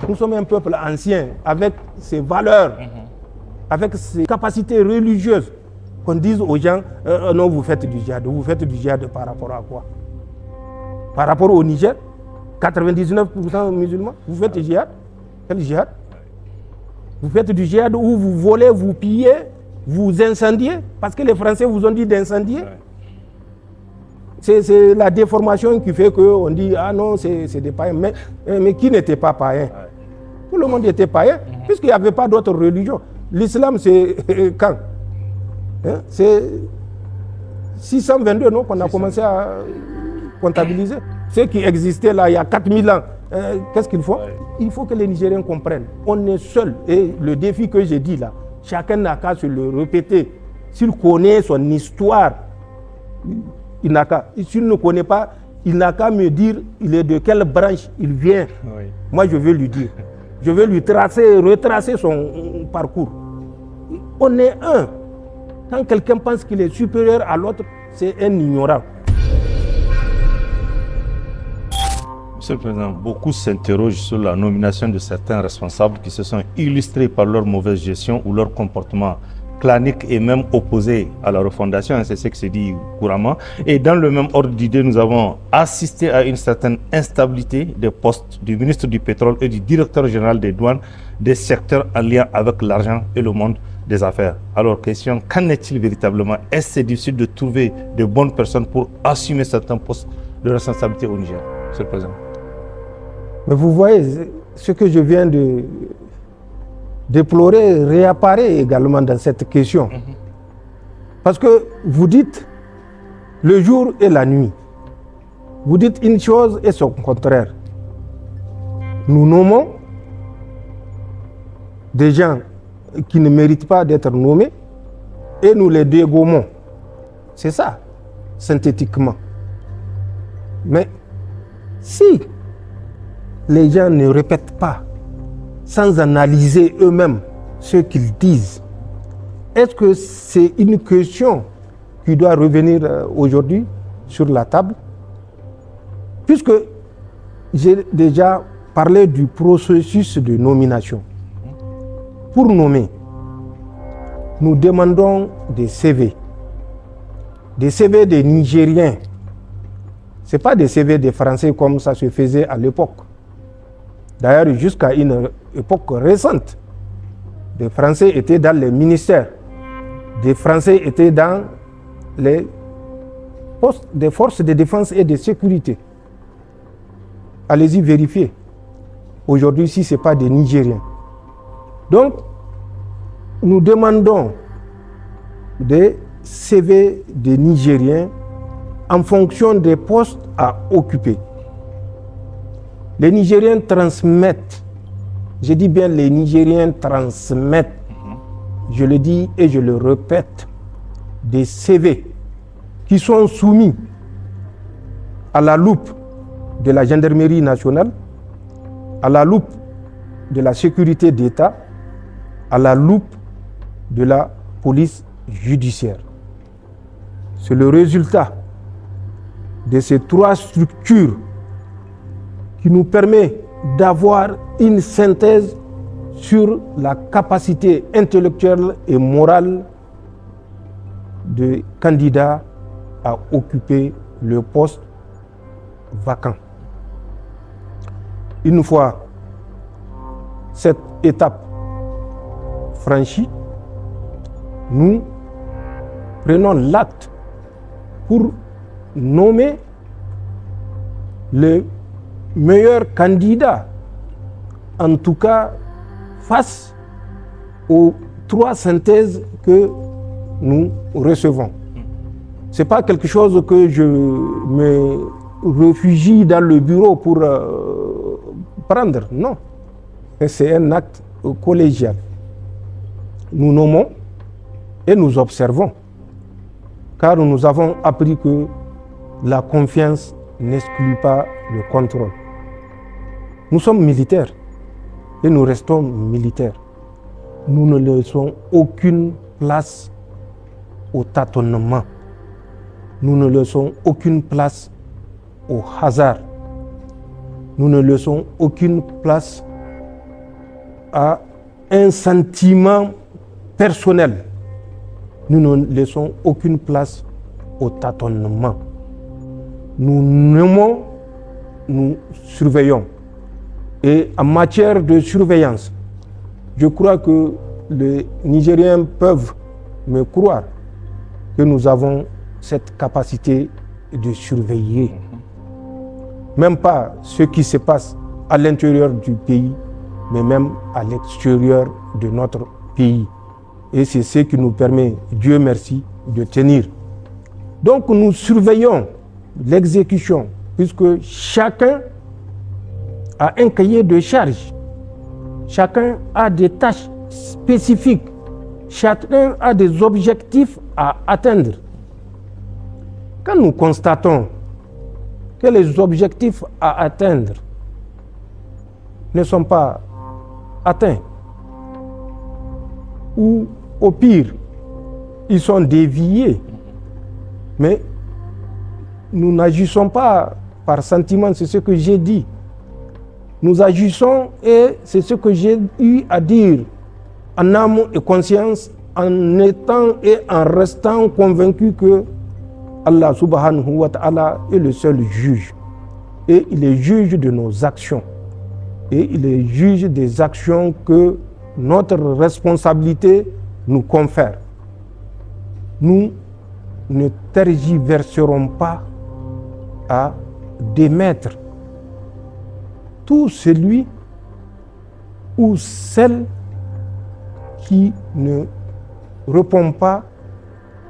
Nous sommes un peuple ancien, avec ses valeurs, avec ses capacités religieuses. Qu'on dise aux gens, non, vous faites du djihad. Vous faites du djihad par rapport à quoi? Par rapport au Niger, 99% musulmans, vous faites du djihad? Quel djihad? Vous faites du djihad où vous volez, vous pillez, vous incendiez, parce que les Français vous ont dit d'incendier. C'est la déformation qui fait qu'on dit, ah non, c'est des païens. Mais qui n'était pas païen? Tout le monde était païen, puisqu'il n'y avait pas d'autre religion. L'islam, c'est quand? C'est 622, non, qu'on a commencé à comptabiliser. Ceux qui existaient là il y a 4000 ans, qu'est-ce qu'ils font? Il faut que les Nigériens comprennent. On est seuls. Et le défi que j'ai dit là, chacun n'a qu'à se le répéter. S'il connaît son histoire, il n'a qu'à. S'il ne connaît pas, il n'a qu'à me dire il est de quelle branche il vient. Oui. Moi, je veux lui dire. Je veux lui retracer son parcours. On est un. Quand quelqu'un pense qu'il est supérieur à l'autre, c'est un ignorant. Monsieur le Président, beaucoup s'interrogent sur la nomination de certains responsables qui se sont illustrés par leur mauvaise gestion ou leur comportement clanique et même opposé à la refondation, c'est ce qui se dit couramment. Et dans le même ordre d'idée, nous avons assisté à une certaine instabilité des postes du ministre du Pétrole et du directeur général des douanes, des secteurs en lien avec l'argent et le monde des affaires. Alors, question, qu'en est-il véritablement? Est-ce difficile de trouver de bonnes personnes pour assumer certains postes de responsabilité au Niger, Monsieur le Président? Mais vous voyez, ce que je viens de déplorer réapparaît également dans cette question. Parce que vous dites le jour et la nuit. Vous dites une chose et son contraire. Nous nommons des gens qui ne méritent pas d'être nommés et nous les dégommons. C'est ça, synthétiquement. Mais si les gens ne répètent pas sans analyser eux-mêmes ce qu'ils disent, est-ce que c'est une question qui doit revenir aujourd'hui sur la table? Puisque j'ai déjà parlé du processus de nomination. Pour nommer, nous demandons des CV. Des CV des Nigériens. Ce n'est pas des CV des Français comme ça se faisait à l'époque. D'ailleurs, jusqu'à une époque récente, des Français étaient dans les ministères. Des Français étaient dans les postes des forces de défense et de sécurité. Allez-y vérifier. Aujourd'hui, si ce n'est pas des Nigériens. Donc, nous demandons des CV des Nigériens en fonction des postes à occuper. Les Nigériens transmettent, je dis bien les Nigériens transmettent, je le dis et je le répète, des CV qui sont soumis à la loupe de la gendarmerie nationale, à la loupe de la sécurité d'État, à la loupe de la police judiciaire. C'est le résultat de ces trois structures qui nous permet d'avoir une synthèse sur la capacité intellectuelle et morale de candidats à occuper le poste vacant. Une fois cette étape franchie, nous prenons l'acte pour nommer le meilleur candidat, en tout cas face aux trois synthèses que nous recevons. Ce n'est pas quelque chose que je me réfugie dans le bureau pour prendre, non. C'est un acte collégial. Nous nommons et nous observons, car nous avons appris que la confiance n'exclut pas le contrôle. Nous sommes militaires et nous restons militaires. Nous ne laissons aucune place au tâtonnement. Nous ne laissons aucune place au hasard. Nous ne laissons aucune place à un sentiment personnel. Nous ne laissons aucune place au tâtonnement. Nous nommons, nous surveillons. Et en matière de surveillance, je crois que les Nigériens peuvent me croire que nous avons cette capacité de surveiller. Même pas ce qui se passe à l'intérieur du pays, mais même à l'extérieur de notre pays. Et c'est ce qui nous permet, Dieu merci, de tenir. Donc nous surveillons l'exécution, puisque chacun a un cahier de charges, chacun a des tâches spécifiques, chacun a des objectifs à atteindre. Quand nous constatons que les objectifs à atteindre ne sont pas atteints, ou au pire, ils sont déviés, mais nous n'agissons pas par sentiment, c'est ce que j'ai dit. Nous agissons et c'est ce que j'ai eu à dire en âme et conscience, en étant et en restant convaincu que Allah subhanahu wa ta'ala est le seul juge. Et il est juge de nos actions. Et il est juge des actions que notre responsabilité nous confère. Nous ne tergiverserons pas à démettre tout celui ou celle qui ne répond pas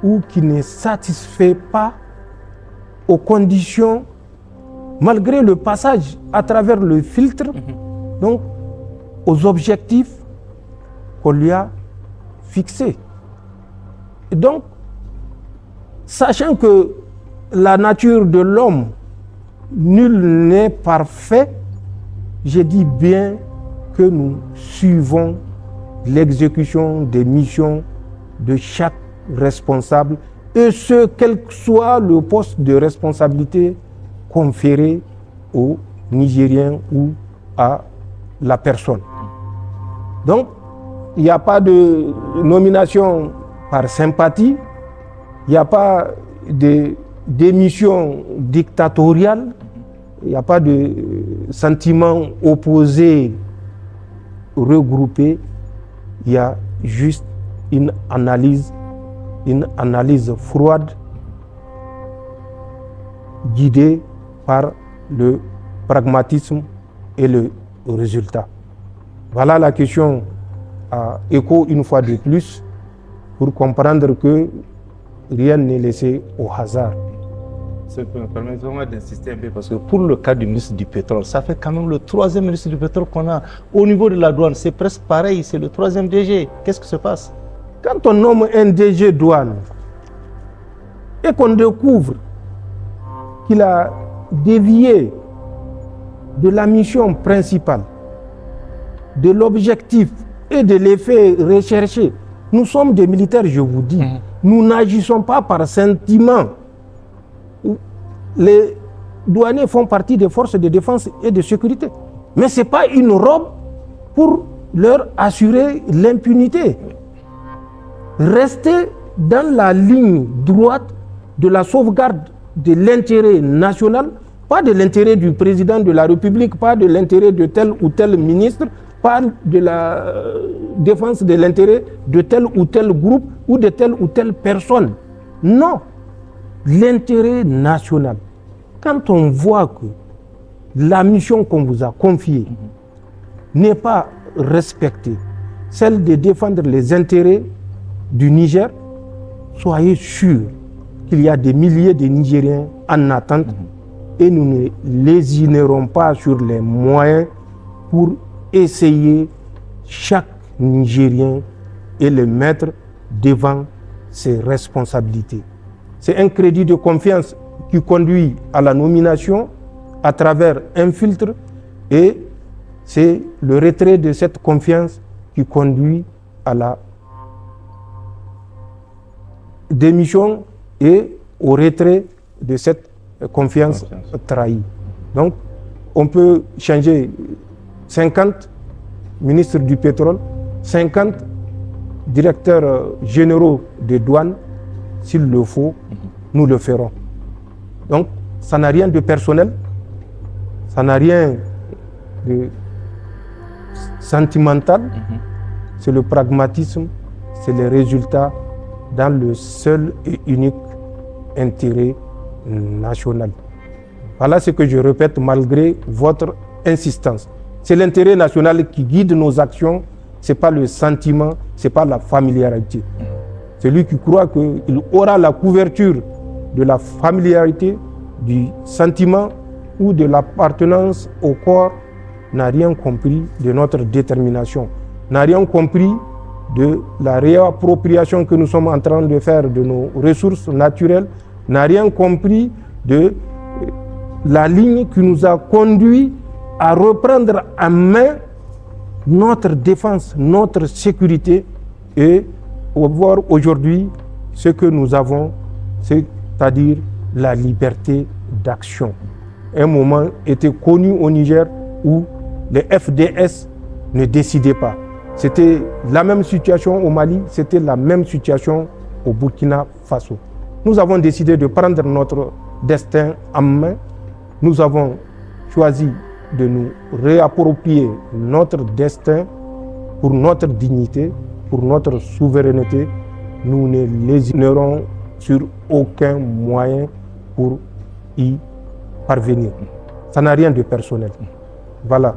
ou qui ne satisfait pas aux conditions, malgré le passage à travers le filtre, donc aux objectifs qu'on lui a fixés. Et donc, sachant que la nature de l'homme, nul n'est parfait, je dis bien que nous suivons l'exécution des missions de chaque responsable, et ce, quel que soit le poste de responsabilité conféré au Nigérien ou à la personne. Donc, il n'y a pas de nomination par sympathie, il n'y a pas de démission dictatoriale, il n'y a pas de sentiments opposés regroupés, il y a juste une analyse froide, guidée par le pragmatisme et le résultat. Voilà la question à écho une fois de plus pour comprendre que rien n'est laissé au hasard. Permettez-moi d'insister un peu parce que pour le cas du ministre du pétrole, ça fait quand même le 3e ministre du pétrole qu'on a. Au niveau de la douane, c'est presque pareil, c'est le 3e DG. Qu'est-ce qui se passe? Quand on nomme un DG douane et qu'on découvre qu'il a dévié de la mission principale, de l'objectif et de l'effet recherché, nous sommes des militaires, je vous dis. Nous n'agissons pas par sentiment. Les douaniers font partie des forces de défense et de sécurité. Mais ce n'est pas une robe pour leur assurer l'impunité. Rester dans la ligne droite de la sauvegarde de l'intérêt national, pas de l'intérêt du président de la République, pas de l'intérêt de tel ou tel ministre, pas de la défense de l'intérêt de tel ou tel groupe ou de telle ou telle personne. Non, l'intérêt national. Quand on voit que la mission qu'on vous a confiée n'est pas respectée, celle de défendre les intérêts du Niger, soyez sûrs qu'il y a des milliers de Nigériens en attente et nous ne lésinerons pas sur les moyens pour essayer chaque Nigérien et le mettre devant ses responsabilités. C'est un crédit de confiance qui conduit à la nomination à travers un filtre et c'est le retrait de cette confiance qui conduit à la démission et au retrait de cette confiance trahie. Donc, on peut changer 50 ministres du pétrole, 50 directeurs généraux des douanes. S'il le faut, nous le ferons. Donc, ça n'a rien de personnel, ça n'a rien de sentimental, c'est le pragmatisme, c'est les résultats dans le seul et unique intérêt national. Voilà ce que je répète malgré votre insistance. C'est l'intérêt national qui guide nos actions, ce n'est pas le sentiment, ce n'est pas la familiarité. Celui qui croit qu'il aura la couverture de la familiarité, du sentiment ou de l'appartenance au corps n'a rien compris de notre détermination, n'a rien compris de la réappropriation que nous sommes en train de faire de nos ressources naturelles, n'a rien compris de la ligne qui nous a conduit à reprendre en main notre défense, notre sécurité et voir aujourd'hui ce que nous avons, c'est-à-dire la liberté d'action. Un moment était connu au Niger où les FDS ne décidaient pas. C'était la même situation au Mali, c'était la même situation au Burkina Faso. Nous avons décidé de prendre notre destin en main. Nous avons choisi de nous réapproprier notre destin pour notre dignité, pour notre souveraineté. Nous ne lésinerons sur aucun moyen pour y parvenir. Ça n'a rien de personnel. Voilà.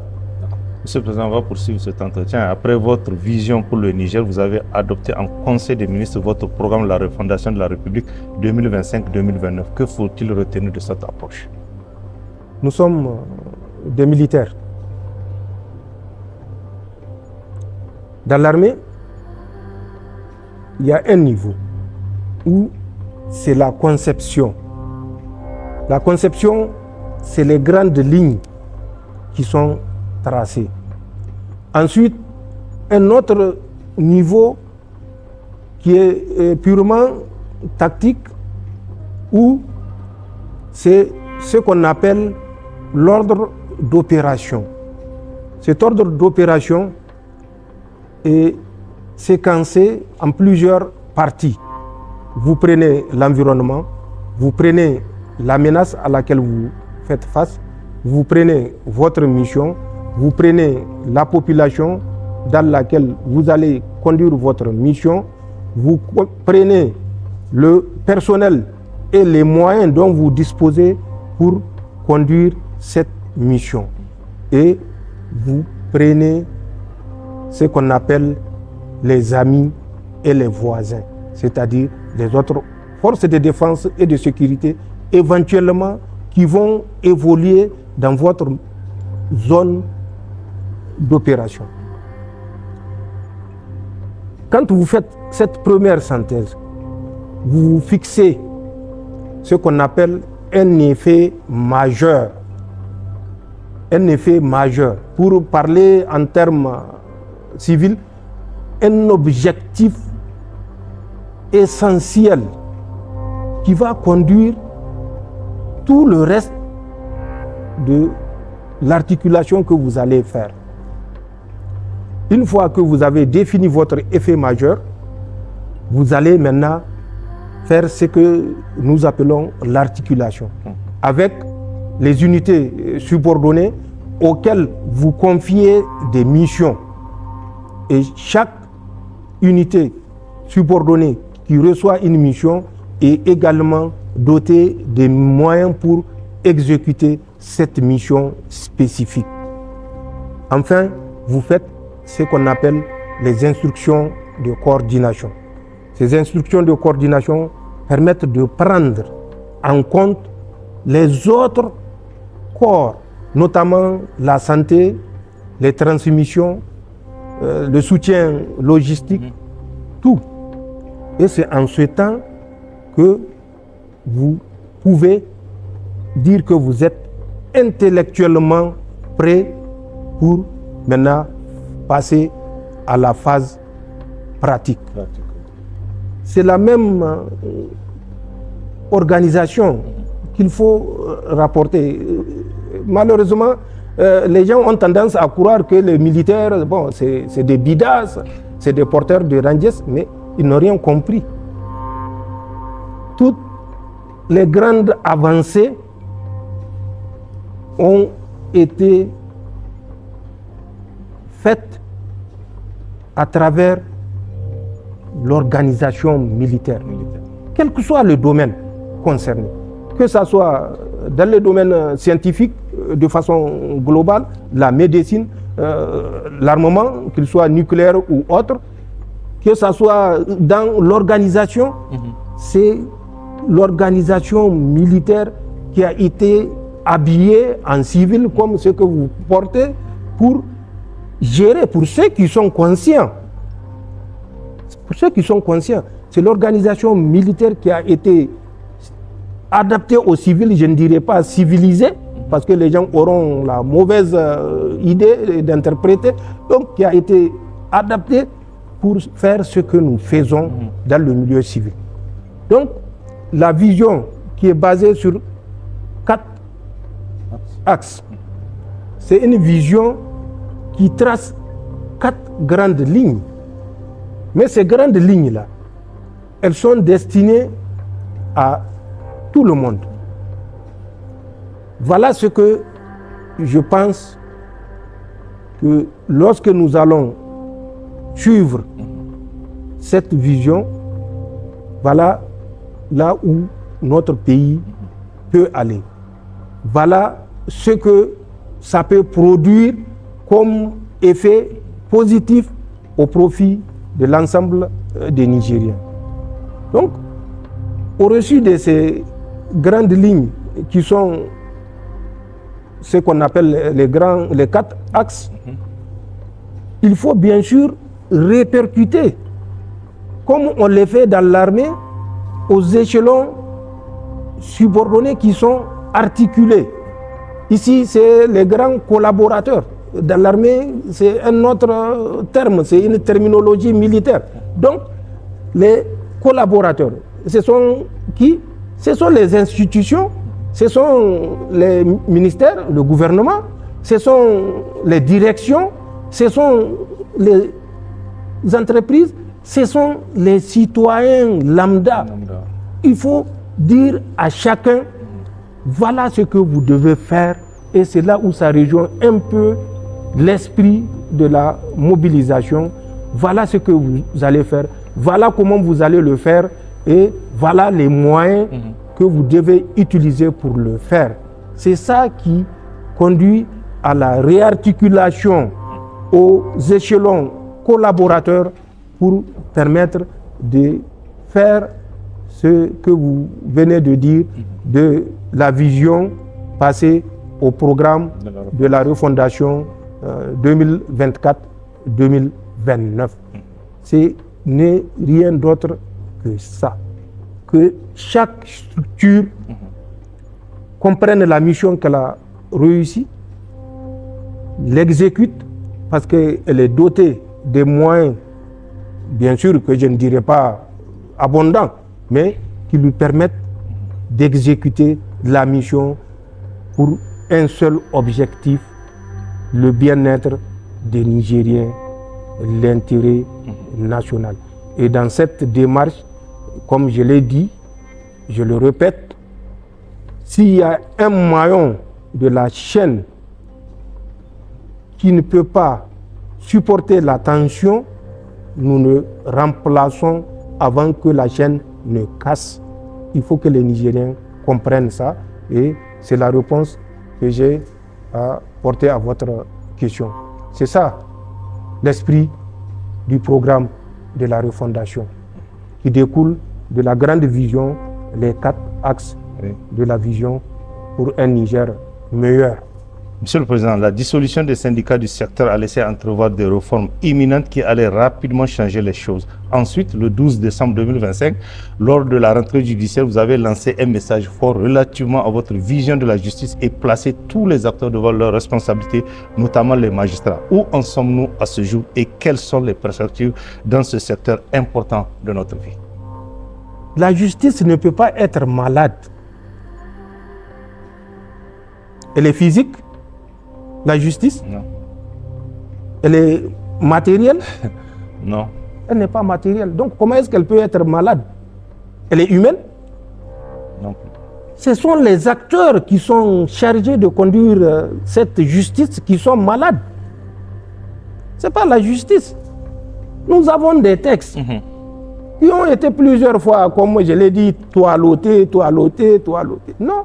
Monsieur le Président, on va poursuivre cet entretien. Après votre vision pour le Niger, vous avez adopté en Conseil des ministres votre programme de la refondation de la République 2025-2029. Que faut-il retenir de cette approche? Nous sommes des militaires. Dans l'armée, il y a un niveau où c'est la conception. La conception, c'est les grandes lignes qui sont tracées. Ensuite, un autre niveau qui est purement tactique, où c'est ce qu'on appelle l'ordre d'opération. Cet ordre d'opération est séquencé en plusieurs parties. Vous prenez l'environnement, vous prenez la menace à laquelle vous faites face, vous prenez votre mission, vous prenez la population dans laquelle vous allez conduire votre mission, vous prenez le personnel et les moyens dont vous disposez pour conduire cette mission. Et vous prenez ce qu'on appelle les amis et les voisins, c'est-à-dire les autres forces de défense et de sécurité, éventuellement qui vont évoluer dans votre zone d'opération. Quand vous faites cette première synthèse, vous fixez ce qu'on appelle un effet majeur. Un effet majeur. Pour parler en termes civils, un objectif essentiel qui va conduire tout le reste de l'articulation que vous allez faire. Une fois que vous avez défini votre effet majeur, vous allez maintenant faire ce que nous appelons l'articulation, avec les unités subordonnées auxquelles vous confiez des missions. Et chaque unité subordonnée qui reçoit une mission est également dotée des moyens pour exécuter cette mission spécifique. Enfin, vous faites ce qu'on appelle les instructions de coordination. Ces instructions de coordination permettent de prendre en compte les autres corps, notamment la santé, les transmissions, le soutien logistique, tout. Et c'est en ce temps que vous pouvez dire que vous êtes intellectuellement prêt pour maintenant passer à la phase pratique. C'est la même organisation qu'il faut rapporter. Malheureusement, les gens ont tendance à croire que les militaires, bon, c'est des bidas, c'est des porteurs de ranges, mais ils n'ont rien compris. Toutes les grandes avancées ont été faites à travers l'organisation militaire, quel que soit le domaine concerné, que ce soit dans le domaine scientifique de façon globale, la médecine, l'armement, qu'il soit nucléaire ou autre, que ce soit dans l'organisation, c'est l'organisation militaire qui a été habillée en civil comme ce que vous portez pour gérer, pour ceux qui sont conscients. Pour ceux qui sont conscients, c'est l'organisation militaire qui a été adaptée aux civils, je ne dirais pas civilisée, parce que les gens auront la mauvaise idée d'interpréter, donc qui a été adaptée pour faire ce que nous faisons dans le milieu civil. Donc, la vision qui est basée sur 4 axes, c'est une vision qui trace 4 grandes lignes. Mais ces grandes lignes-là, elles sont destinées à tout le monde. Voilà ce que je pense que lorsque nous allons suivre cette vision, voilà là où notre pays peut aller. Voilà ce que ça peut produire comme effet positif au profit de l'ensemble des Nigériens. Donc, au reçu de ces grandes lignes qui sont ce qu'on appelle les 4 axes, il faut bien sûr répercuter, comme on le fait dans l'armée, aux échelons subordonnés qui sont articulés. Ici, c'est les grands collaborateurs. Dans l'armée, c'est un autre terme, c'est une terminologie militaire. Donc, les collaborateurs, ce sont qui? Ce sont les institutions, ce sont les ministères, le gouvernement, ce sont les directions, ce sont les entreprises, ce sont les citoyens lambda. Il faut dire à chacun, voilà ce que vous devez faire, et c'est là où ça rejoint un peu l'esprit de la mobilisation. Voilà ce que vous allez faire, voilà comment vous allez le faire, et voilà les moyens que vous devez utiliser pour le faire. C'est ça qui conduit à la réarticulation aux échelons collaborateurs pour permettre de faire ce que vous venez de dire, de la vision passée au programme de la refondation 2024-2029. Ce n'est rien d'autre que ça. Que chaque structure comprenne la mission qu'elle a réussi, l'exécute, parce qu'elle est dotée des moyens, bien sûr que je ne dirais pas abondants, mais qui lui permettent d'exécuter la mission pour un seul objectif, le bien-être des Nigériens, l'intérêt national. Et dans cette démarche, comme je l'ai dit, je le répète, s'il y a un maillon de la chaîne qui ne peut pas supporter la tension, nous le remplaçons avant que la chaîne ne casse. Il faut que les Nigériens comprennent ça, et c'est la réponse que j'ai à porter à votre question. C'est ça l'esprit du programme de la refondation qui découle de la grande vision, les 4 axes de la vision pour un Niger meilleur. Monsieur le Président, la dissolution des syndicats du secteur a laissé entrevoir des réformes imminentes qui allaient rapidement changer les choses. Ensuite, le 12 décembre 2025, lors de la rentrée judiciaire, vous avez lancé un message fort relativement à votre vision de la justice et placé tous les acteurs devant leurs responsabilités, notamment les magistrats. Où en sommes-nous à ce jour et quelles sont les perspectives dans ce secteur important de notre vie? La justice ne peut pas être malade. Elle est physique, La justice, Non. elle est matérielle? Non. Elle n'est pas matérielle. Donc comment est-ce qu'elle peut être malade? Elle est humaine? Non. Ce sont les acteurs qui sont chargés de conduire cette justice qui sont malades. Ce n'est pas la justice. Nous avons des textes qui ont été plusieurs fois, comme je l'ai dit, toilettés. Non.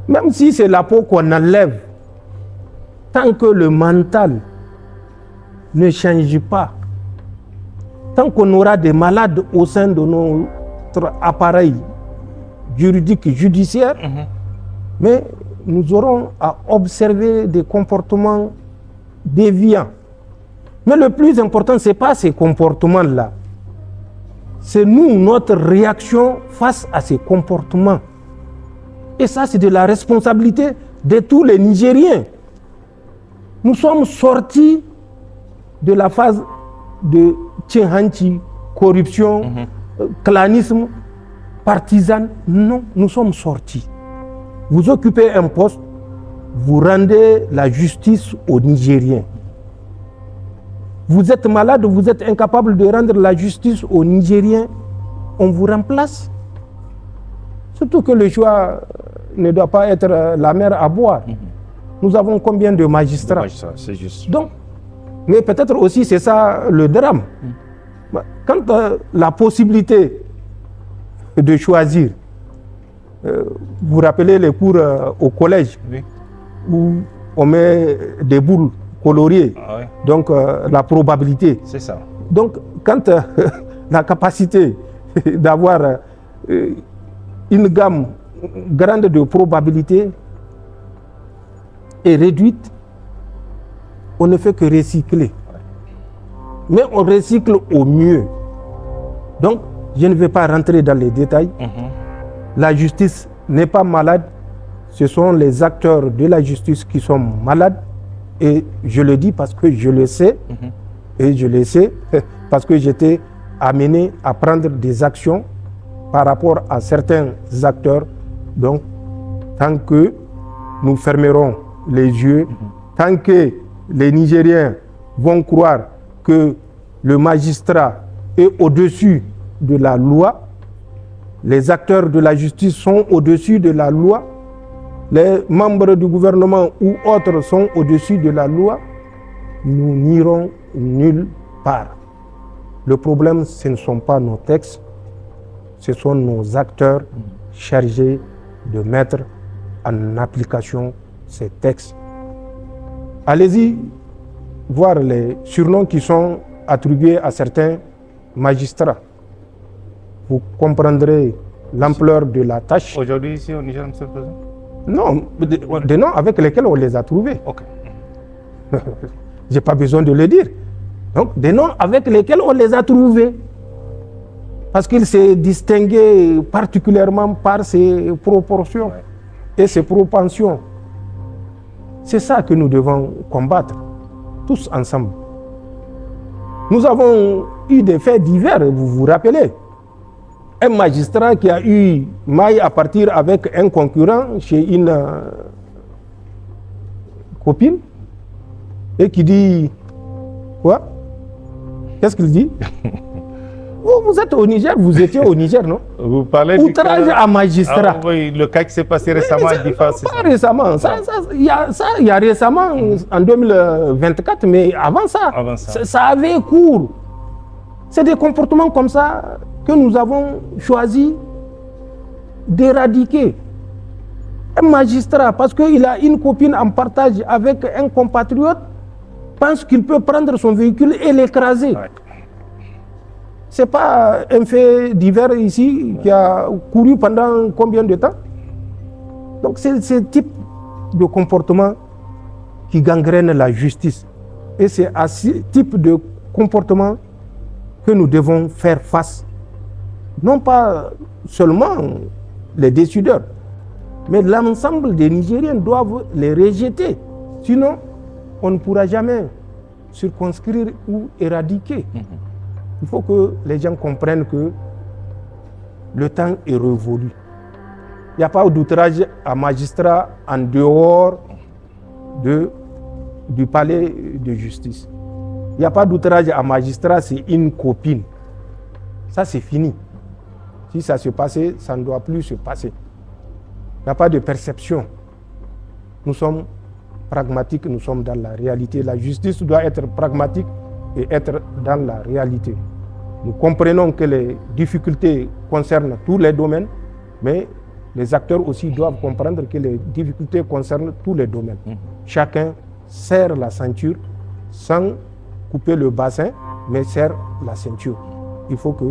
Même si c'est la peau qu'on enlève, tant que le mental ne change pas, tant qu'on aura des malades au sein de notre appareil juridique, judiciaire, mais nous aurons à observer des comportements déviants. Mais le plus important, ce n'est pas ces comportements-là. C'est nous, notre réaction face à ces comportements. Et ça, c'est de la responsabilité de tous les Nigériens. Nous sommes sortis de la phase de Tchéhanti, corruption, clanisme, partisan. Non, nous sommes sortis. Vous occupez un poste, vous rendez la justice aux Nigériens. Vous êtes malade, vous êtes incapable de rendre la justice aux Nigériens, on vous remplace. Surtout que le choix ne doit pas être la mer à boire. Nous avons combien de magistrats? C'est juste. Donc, mais peut-être aussi c'est ça le drame. Quand la possibilité de choisir, vous vous rappelez les cours au collège, Oui. où on met des boules coloriées, Ah, oui. donc la probabilité. C'est ça. Donc quand la capacité d'avoir une gamme grande de probabilités est réduite, on ne fait que recycler. Mais on recycle au mieux. Donc, je ne vais pas rentrer dans les détails. La justice n'est pas malade. Ce sont les acteurs de la justice qui sont malades. Et je le dis parce que je le sais. Et je le sais parce que j'étais amené à prendre des actions par rapport à certains acteurs. Donc, tant que nous fermerons les yeux, tant que les Nigériens vont croire que le magistrat est au-dessus de la loi, les acteurs de la justice sont au-dessus de la loi, les membres du gouvernement ou autres sont au-dessus de la loi, nous n'irons nulle part. Le problème, ce ne sont pas nos textes, ce sont nos acteurs chargés de mettre en application ces textes. Allez-y voir les surnoms qui sont attribués à certains magistrats. Vous comprendrez l'ampleur de la tâche. Aujourd'hui, ici au Niger, Monsieur le Président? Non, des noms avec lesquels on les a trouvés. Ok. Je n'ai pas besoin de le dire. Donc, des noms avec lesquels on les a trouvés. Parce qu'il s'est distingué particulièrement par ses proportions et ses propensions. C'est ça que nous devons combattre, tous ensemble. Nous avons eu des faits divers, vous vous rappelez. Un magistrat qui a eu maille à partir avec un concurrent chez une copine et qui dit quoi? Qu'est-ce qu'il dit? Vous êtes au Niger, vous étiez au Niger, non? Vous parlez outrage à magistrat. Ah, oui, le cas qui s'est passé récemment à Difa, c'est ça? Pas récemment, il y a récemment en 2024, mais avant ça, ça avait cours. C'est des comportements comme ça que nous avons choisi d'éradiquer. Un magistrat, parce qu'il a une copine en partage avec un compatriote, pense qu'il peut prendre son véhicule et l'écraser. Ouais. Ce n'est pas un fait divers ici qui a couru pendant combien de temps? Donc c'est ce type de comportement qui gangrène la justice. Et c'est à ce type de comportement que nous devons faire face. Non pas seulement les décideurs, mais l'ensemble des Nigériens doivent les rejeter. Sinon, on ne pourra jamais circonscrire ou éradiquer. Il faut que les gens comprennent que le temps est révolu. Il n'y a pas d'outrage à magistrat en dehors du palais de justice. Il n'y a pas d'outrage à magistrat, c'est une copine. Ça, c'est fini. Si ça se passait, ça ne doit plus se passer. Il n'y a pas de perception. Nous sommes pragmatiques, nous sommes dans la réalité. La justice doit être pragmatique et être dans la réalité. Nous comprenons que les difficultés concernent tous les domaines, mais les acteurs aussi doivent comprendre que les difficultés concernent tous les domaines. Chacun serre la ceinture sans couper le bassin, mais serre la ceinture. Il faut que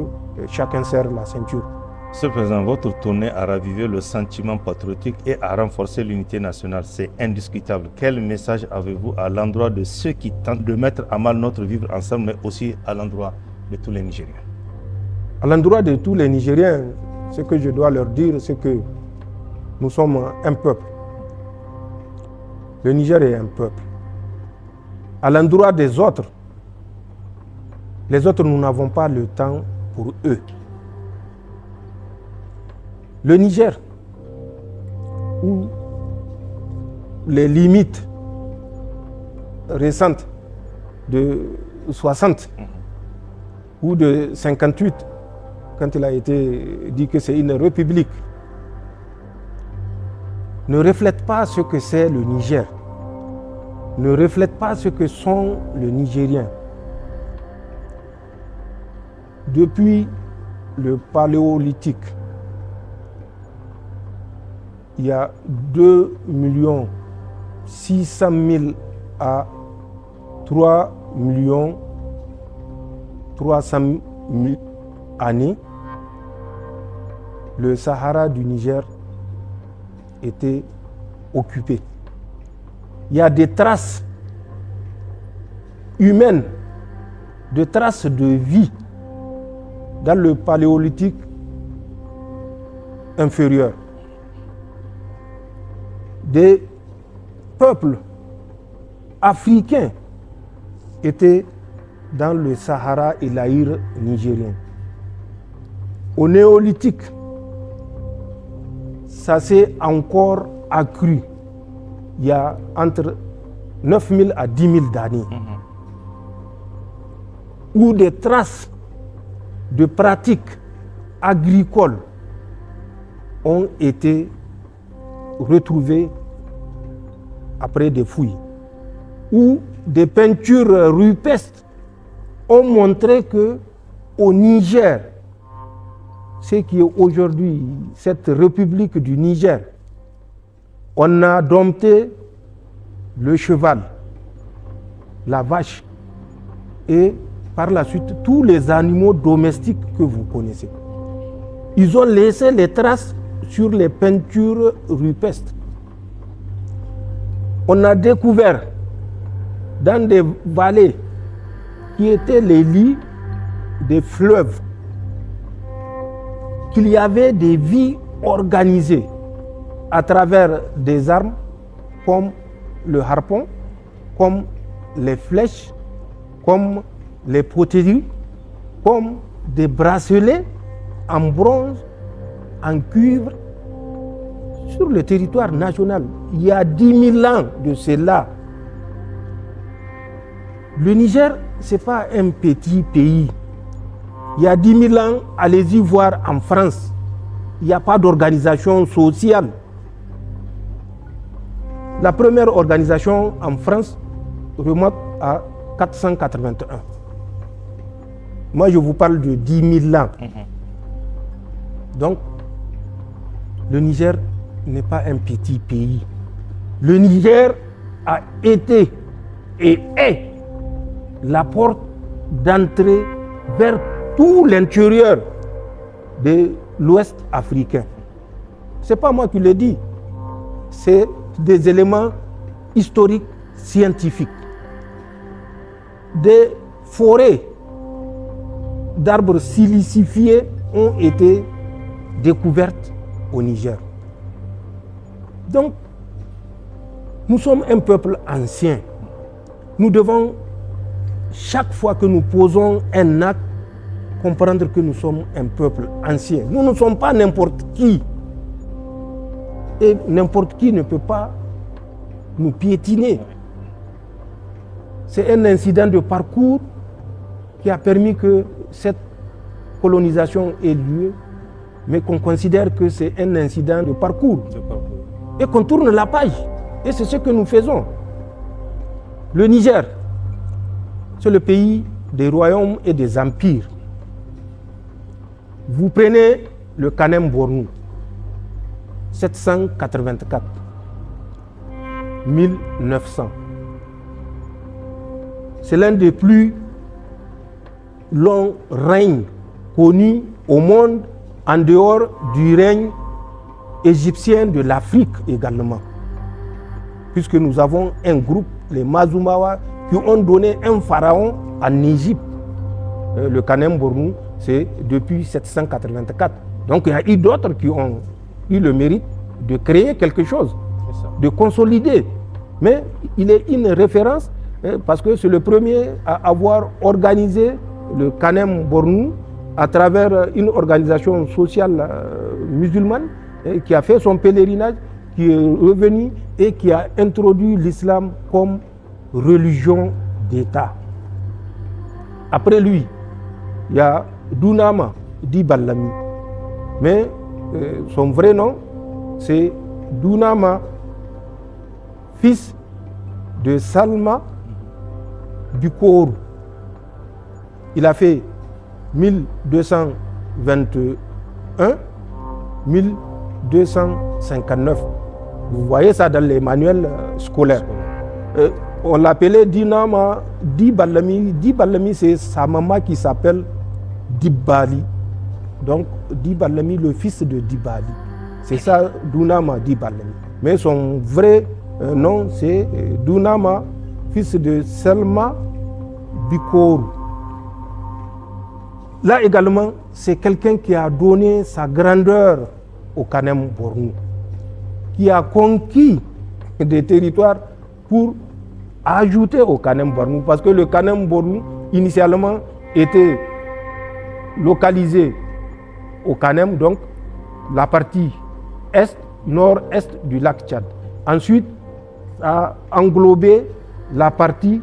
chacun serre la ceinture. Monsieur le Président, votre tournée a ravivé le sentiment patriotique et a renforcé l'unité nationale. C'est indiscutable. Quel message avez-vous à l'endroit de ceux qui tentent de mettre à mal notre vivre ensemble, mais aussi à l'endroit de tous les Nigériens? À l'endroit de tous les Nigériens, ce que je dois leur dire, c'est que nous sommes un peuple. Le Niger est un peuple. À l'endroit des autres, les autres, nous n'avons pas le temps pour eux. Le Niger, où les limites récentes de 60 ou de 58, quand il a été dit que c'est une république, ne reflète pas ce que c'est le Niger, ne reflète pas ce que sont les Nigériens. Depuis le Paléolithique, il y a 2 600 000 à 3 300 000 années, le Sahara du Niger était occupé. Il y a des traces humaines, des traces de vie dans le Paléolithique inférieur. Des peuples africains étaient dans le Sahara et l'Aïr nigérien. Au néolithique, ça s'est encore accru. Il y a entre 9 000 à 10 000 d'années, où des traces de pratiques agricoles ont été retrouvées après des fouilles, où des peintures rupestres ont montré que au Niger, ce qui est aujourd'hui cette République du Niger, on a dompté le cheval, la vache et par la suite tous les animaux domestiques que vous connaissez. Ils ont laissé les traces sur les peintures rupestres. On a découvert dans des vallées qui étaient les lits des fleuves qu'il y avait des vies organisées à travers des armes comme le harpon, comme les flèches, comme les poteries, comme des bracelets en bronze, en cuivre, sur le territoire national. Il y a 10 000 ans de cela. Le Niger, ce n'est pas un petit pays. Il y a 10 000 ans, allez-y voir en France, il n'y a pas d'organisation sociale. La première organisation en France remonte à 481. Moi, je vous parle de 10 000 ans. Donc, le Niger n'est pas un petit pays. Le Niger a été et est la porte d'entrée vers tout l'intérieur de l'Ouest africain. Ce n'est pas moi qui le dis, c'est des éléments historiques, scientifiques. Des forêts d'arbres silicifiés ont été découvertes au Niger. Donc, nous sommes un peuple ancien. Nous devons, chaque fois que nous posons un acte, comprendre que nous sommes un peuple ancien. Nous ne sommes pas n'importe qui. Et n'importe qui ne peut pas nous piétiner. C'est un incident de parcours qui a permis que cette colonisation ait lieu, mais qu'on considère que c'est un incident de parcours. Et qu'on tourne la page. Et c'est ce que nous faisons. Le Niger, c'est le pays des royaumes et des empires. Vous prenez le Kanem Bornou, 784, 1900. C'est l'un des plus longs règnes connus au monde en dehors du règne égyptien de l'Afrique également. Puisque nous avons un groupe, les Mazumawa, qui ont donné un pharaon en Égypte. Le Kanem Bornou, c'est depuis 784. Donc il y a eu d'autres qui ont eu le mérite de créer quelque chose, de consolider. Mais il est une référence parce que c'est le premier à avoir organisé le Kanem Bornou à travers une organisation sociale musulmane qui a fait son pèlerinage, qui est revenu et qui a introduit l'islam comme religion d'État. Après lui, il y a Dunama Di Ballami. Mais son vrai nom, c'est Dunama, fils de Salma Bikourou. Il a fait 1221-1259. Vous voyez ça dans les manuels scolaires. On l'appelait Dunama Di Ballami. Di Ballami, c'est sa maman qui s'appelle Dibali. Donc Di Ballami, le fils de Dibali. C'est ça, Dunama Di Ballami. Mais son vrai nom, c'est Dunama, fils de Selma Bikourou. Là également, c'est quelqu'un qui a donné sa grandeur au Kanem Bornou, qui a conquis des territoires pour ajouter au Kanem Bornou, parce que le Kanem Bornou, initialement, était localisé au Kanem, donc la partie est, nord-est du lac Tchad. Ensuite, a englobé la partie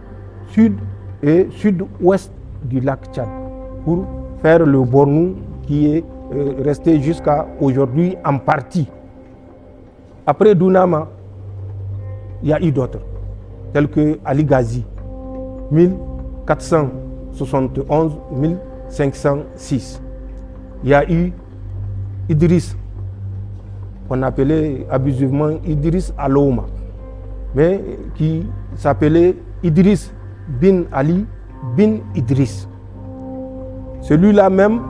sud et sud-ouest du lac Tchad pour faire le Bornou qui est resté jusqu'à aujourd'hui en partie. Après Dunama, il y a eu d'autres, tels que Ali Ghazi, 1471-1506. Il y a eu Idriss, qu'on appelait abusivement Idriss Alouma, mais qui s'appelait Idriss bin Ali bin Idriss. Celui-là même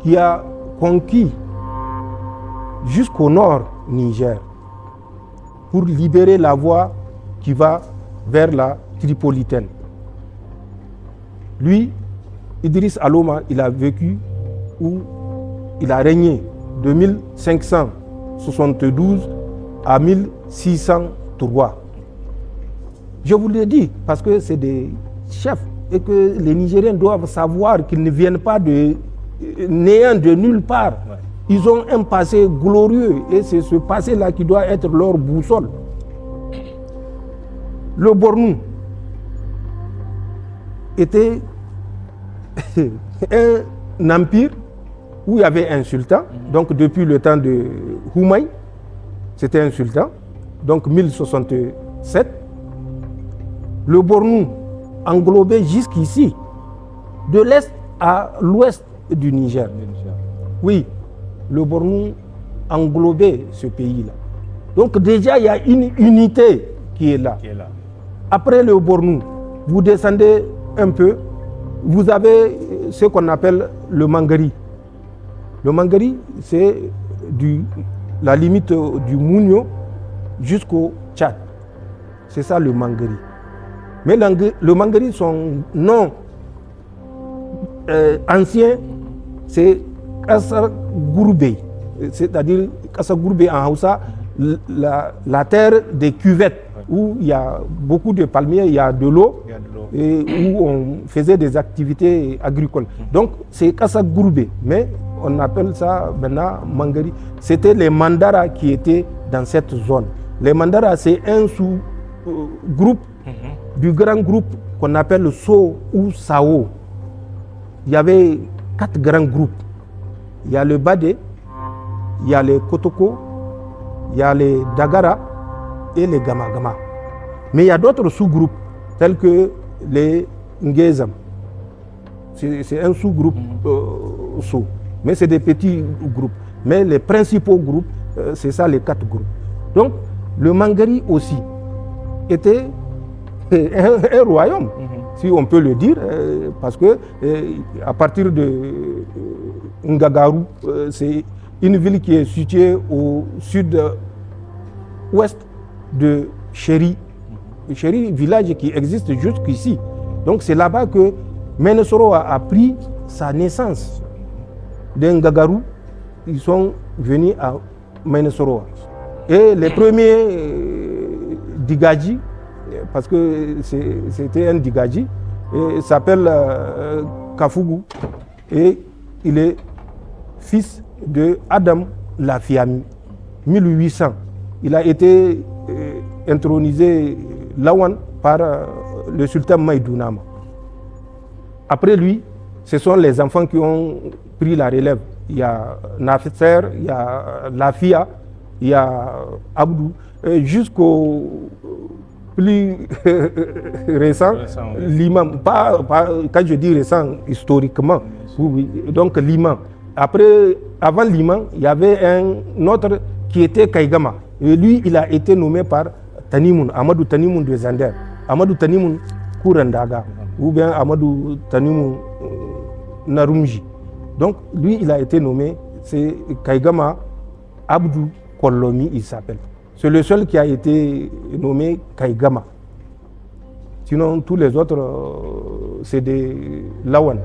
qui a conquis jusqu'au nord Niger pour libérer la voie qui va vers la Tripolitaine. Lui, Idriss Alouma, il a vécu où il a régné de 1572 à 1603. Je vous le dis parce que c'est des chefs et que les Nigériens doivent savoir qu'ils ne viennent pas de néant, de nulle part. Ils ont un passé glorieux et c'est ce passé-là qui doit être leur boussole. Le Bornou était un empire où il y avait un sultan, donc depuis le temps de Houmaï, c'était un sultan, donc 1067. Le Bornou englobait jusqu'ici, de l'est à l'ouest du Niger. Oui, le Bornou englobait ce pays-là. Donc déjà, il y a une unité qui est là. Après le Bornou, vous descendez un peu, vous avez ce qu'on appelle le Mangari. Le Mangari, c'est la limite du Mounio jusqu'au Tchad. C'est ça le Mangari. Mais le Mangari, son nom ancien, c'est Kassa Gourbé. C'est-à-dire Kassa Gourbé en Hausa, la terre des cuvettes, où il y a beaucoup de palmiers, il y a de l'eau, et où on faisait des activités agricoles. Donc c'est Kassa Gourbé, mais on appelle ça maintenant Mangari. C'était les Mandara qui étaient dans cette zone. Les Mandara, c'est un sous-groupe du grand groupe qu'on appelle le So ou Sao. Il y avait 4 grands groupes. Il y a le Badé, il y a les Kotoko, il y a les Dagara et les Gama-Gama. Mais il y a d'autres sous-groupes, tels que les Ngezam. C'est un sous-groupe So. Mais c'est des petits groupes. Mais les principaux groupes, c'est ça les 4 groupes. Donc, le Mangari aussi était un royaume, si on peut le dire, parce que à partir de Ngagaru, c'est une ville qui est située au sud-ouest de Chéri. Chéri, village qui existe jusqu'ici. Donc c'est là-bas que Menesoro a pris sa naissance. De Ngagaru, ils sont venus à Menesoro. Et les premiers Digadji, parce que c'était un Digadji, s'appelle Kafugu, et il est fils de Adam Lafiami, 1800. Il a été intronisé Lawan par le sultan Maïdounama. Après lui, ce sont les enfants qui ont pris la relève. Il y a Nafser, il y a Lafia, il y a Abdou, jusqu'au plus récent, oui. L'imam. Quand je dis récent, historiquement, oui. Donc l'imam. Après, avant l'imam, il y avait un autre qui était Kaigama. Et lui, il a été nommé par Tanimoun, Amadou Tanimoun de Zander, Amadou Tanimoun Kourandaga, ou bien Amadou Tanimoun Narumji. Donc lui, il a été nommé, c'est Kaigama Abdou Kolomi, il s'appelle. C'est le seul qui a été nommé Kaigama. Sinon, tous les autres, c'est des Lawan.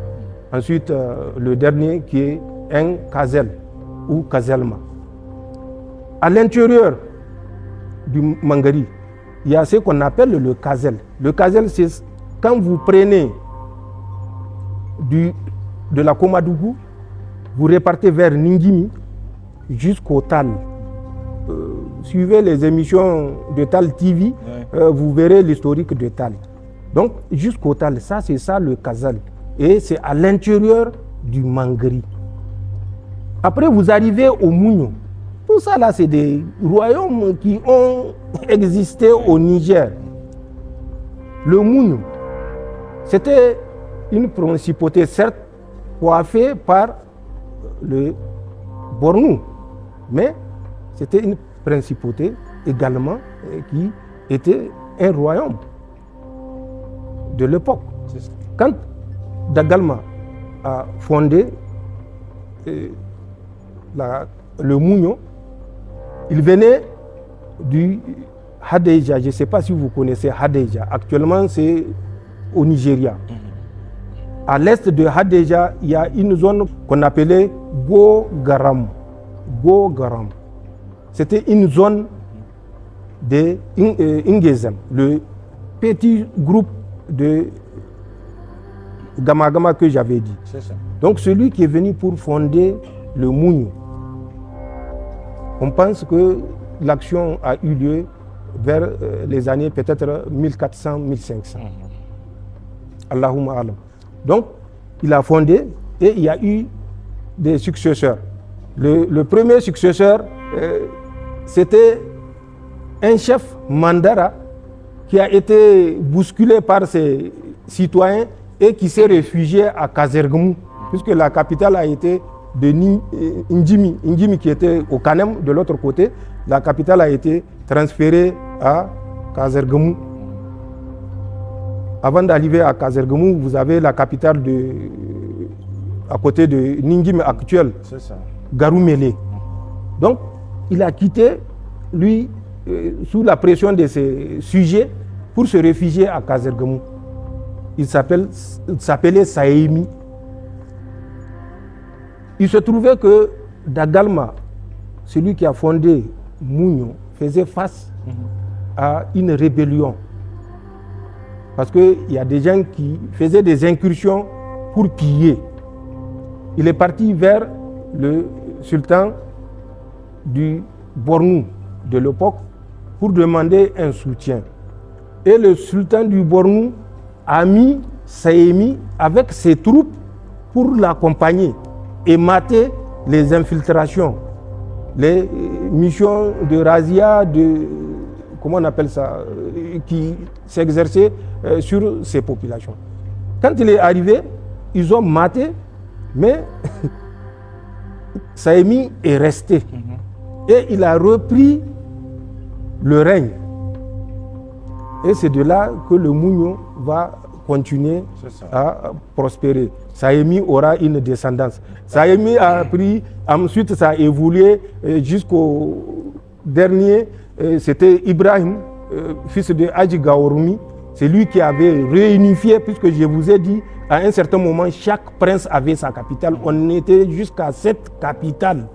Ensuite, le dernier qui est un Kazel ou Kazelma. À l'intérieur du Mangari, il y a ce qu'on appelle le Kazel. Le Kazel, c'est quand vous prenez de la Komadougou, vous repartez vers Ningimi jusqu'au Tal. Suivez les émissions de Tal TV, vous verrez l'historique de Tal. Donc jusqu'au Tal, ça c'est ça le Kazel. Et c'est à l'intérieur du Mangari. Après vous arrivez au Mounio. Tout ça là c'est des royaumes qui ont existé au Niger. Le Mounio, c'était une principauté certes coiffée par le Bornou, mais c'était une principauté également qui était un royaume de l'époque. Quand Dagalma a fondé le Mounio, il venait du Hadéja. Je ne sais pas si vous connaissez Hadéja. Actuellement, c'est au Nigeria. À l'est de Hadéja, il y a une zone qu'on appelait Gogaram. Gogaram. C'était une zone de Ingezem, le petit groupe de Gama-Gama que j'avais dit. Donc celui qui est venu pour fonder le Mounio. On pense que l'action a eu lieu vers les années peut-être 1400-1500. Allahumma alam. Donc, il a fondé et il y a eu des successeurs. Le premier successeur, c'était un chef Mandara qui a été bousculé par ses citoyens et qui s'est réfugié à Kazergmou, puisque la capitale a été de Ndjimi. Ndjimi qui était au Kanem de l'autre côté, la capitale a été transférée à Kazergmou. Avant d'arriver à Kazergmou, vous avez la capitale à côté de Ningimi actuel, Garoumélé. Donc, il a quitté, lui, sous la pression de ses sujets, pour se réfugier à Kazergmou. Il s'appelait Saïmi. Il se trouvait que Dagalma, celui qui a fondé Mounio, faisait face à une rébellion. Parce qu'il y a des gens qui faisaient des incursions pour piller. Il est parti vers le sultan du Bornou de l'époque pour demander un soutien. Et le sultan du Bornou a mis Saïmi avec ses troupes pour l'accompagner et mater les infiltrations, les missions de razzia, comment on appelle ça, qui s'exerçaient sur ces populations. Quand il est arrivé, ils ont maté, mais Saïmi est resté. Et il a repris le règne. Et c'est de là que le Mounio va continuer à prospérer. Saïmi aura une descendance. Saïmi a pris, ensuite ça a évolué jusqu'au dernier, c'était Ibrahim, fils de Hadji Gaoroumi. C'est lui qui avait réunifié, puisque je vous ai dit, à un certain moment, chaque prince avait sa capitale. On était jusqu'à 7 capitales.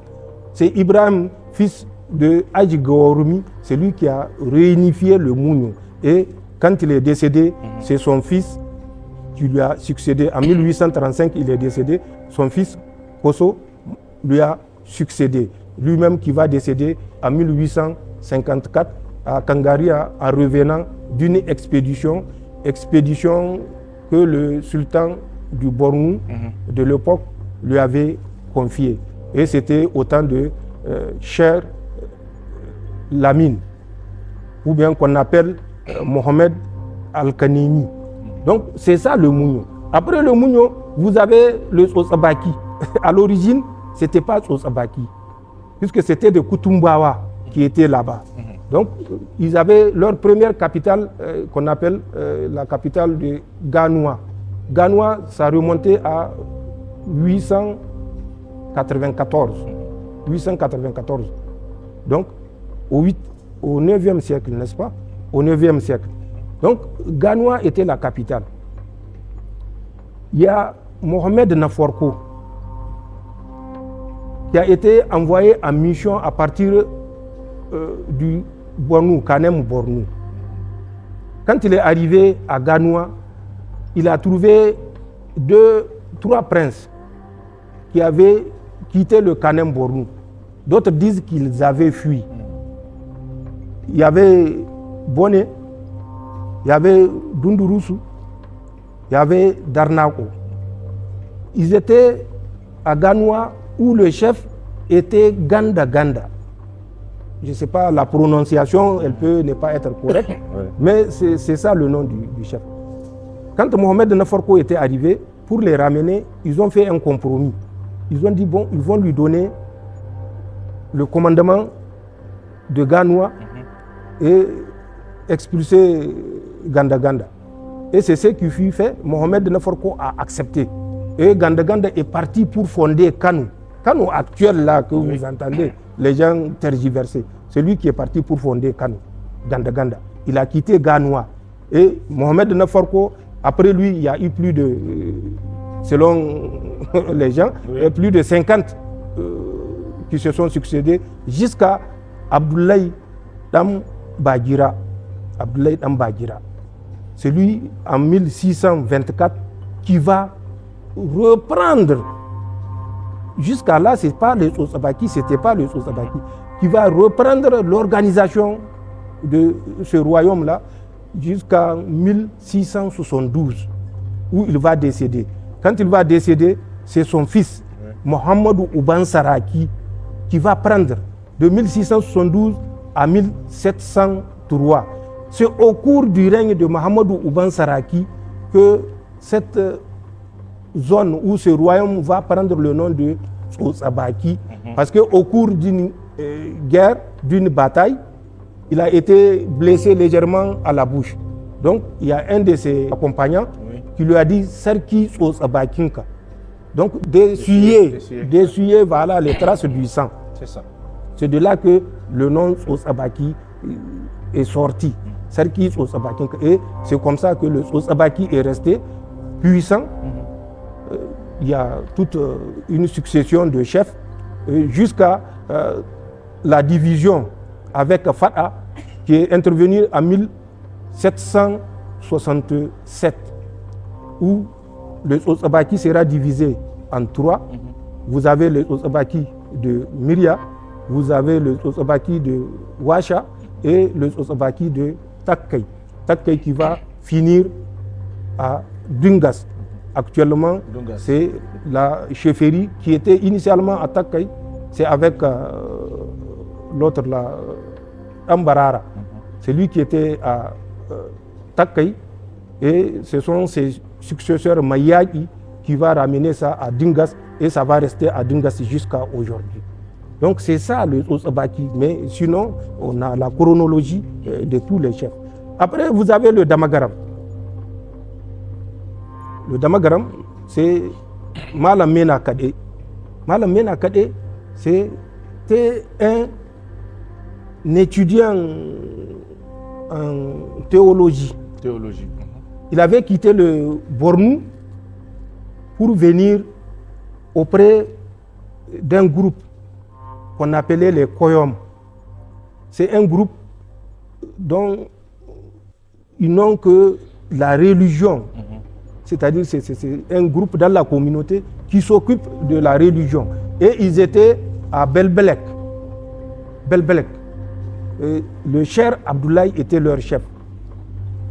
C'est Ibrahim, fils de Hadji Gaoroumi, c'est lui qui a réunifié le Mounio. Et quand il est décédé, c'est son fils qui lui a succédé. En 1835, il est décédé. Son fils, Kosso, lui a succédé. Lui-même qui va décéder en 1854 à Kangaria en revenant d'une expédition que le sultan du Bornou de l'époque lui avait confiée. Et c'était au temps de Cher Lamine, ou bien qu'on appelle Mohamed Al-Kanemi. Donc c'est ça le Mounio. Après le Mounio, vous avez le Tsosabaki. À l'origine, ce n'était pas Tsosabaki, puisque c'était de Kutumbawa qui était là-bas. Donc ils avaient leur première capitale qu'on appelle la capitale de Ganoua. Ganoua, ça remontait à 894. Donc au 9e siècle, n'est-ce pas? Au 9e siècle. Donc, Ganoua était la capitale. Il y a Mohamed Naforko qui a été envoyé en mission à partir du Bornou, Kanem Bornou. Quand il est arrivé à Ganoua, il a trouvé 3 princes qui avaient quitté le Kanem Bornou. D'autres disent qu'ils avaient fui. Il y avait Boné, il y avait Dundurusu, il y avait Darnako. Ils étaient à Ganoua où le chef était Ganda Ganda. Je ne sais pas, la prononciation, elle peut ne pas être correcte, mais c'est ça le nom du chef. Quand Mohamed Naforko était arrivé, pour les ramener, ils ont fait un compromis. Ils ont dit, bon, ils vont lui donner le commandement de Ganoua et expulser Ganda Ganda. Et c'est ce qui fut fait. Mohamed Naforko a accepté. Et Ganda Ganda est parti pour fonder Kano. Kano actuel là que vous entendez, les gens tergiversés. C'est lui qui est parti pour fonder Kano, Ganda Ganda. Il a quitté Ganoua. Et Mohamed Naforko, après lui, il y a eu plus de, selon les gens, plus de 50 qui se sont succédés jusqu'à Abdoulaye Dam Bagira. Abdoulaye Dam Bagira. C'est lui, en 1624, qui va reprendre. Jusqu'à là, ce n'est pas le Tsosabaki, c'était pas le Tsosabaki, qui va reprendre l'organisation de ce royaume-là jusqu'en 1672, où il va décéder. Quand il va décéder, c'est son fils, Mohamedou Ouban Saraki, qui va prendre de 1672 à 1703. C'est au cours du règne de Mohamedou Ouban Saraki que cette zone où ce royaume va prendre le nom de Tsosabaki, parce qu'au cours d'une guerre, d'une bataille, il a été blessé légèrement à la bouche. Donc il y a un de ses accompagnants qui lui a dit Serki Tsosabakinka. Donc d'essuyer voilà, les traces du sang. C'est ça. C'est de là que le nom Tsosabaki est sorti. Serki Tsosabakinka. Et c'est comme ça que le Tsosabaki est resté puissant. Il y a toute une succession de chefs jusqu'à la division avec Fata qui est intervenue en 1767 où le Tsosabaki sera divisé en 3. Vous avez le Tsosabaki de Myria, vous avez le Tsosabaki de Ouacha et le Tsotsobaki de Takkei. Takkei qui va finir à Dungas. Actuellement, c'est la chefferie qui était initialement à Takkei, c'est avec l'autre là, Ambarara. C'est lui qui était à Takkei et ce sont ses successeurs Mayaki qui va ramener ça à Dungas et ça va rester à Dungas jusqu'à aujourd'hui. Donc c'est ça le Tsotsobaki, mais sinon on a la chronologie de tous les chefs. Après vous avez le Damagaram. Le Damagaram, c'est Malam Mena Kade. Malam Mena Kade, c'était un étudiant en théologie. Il avait quitté le Bornou pour venir auprès d'un groupe qu'on appelait les Koyom. C'est un groupe dont ils n'ont que la religion. C'est-à-dire c'est un groupe dans la communauté qui s'occupe de la religion. Et ils étaient à Belbelek. Le cher Abdoulaye était leur chef.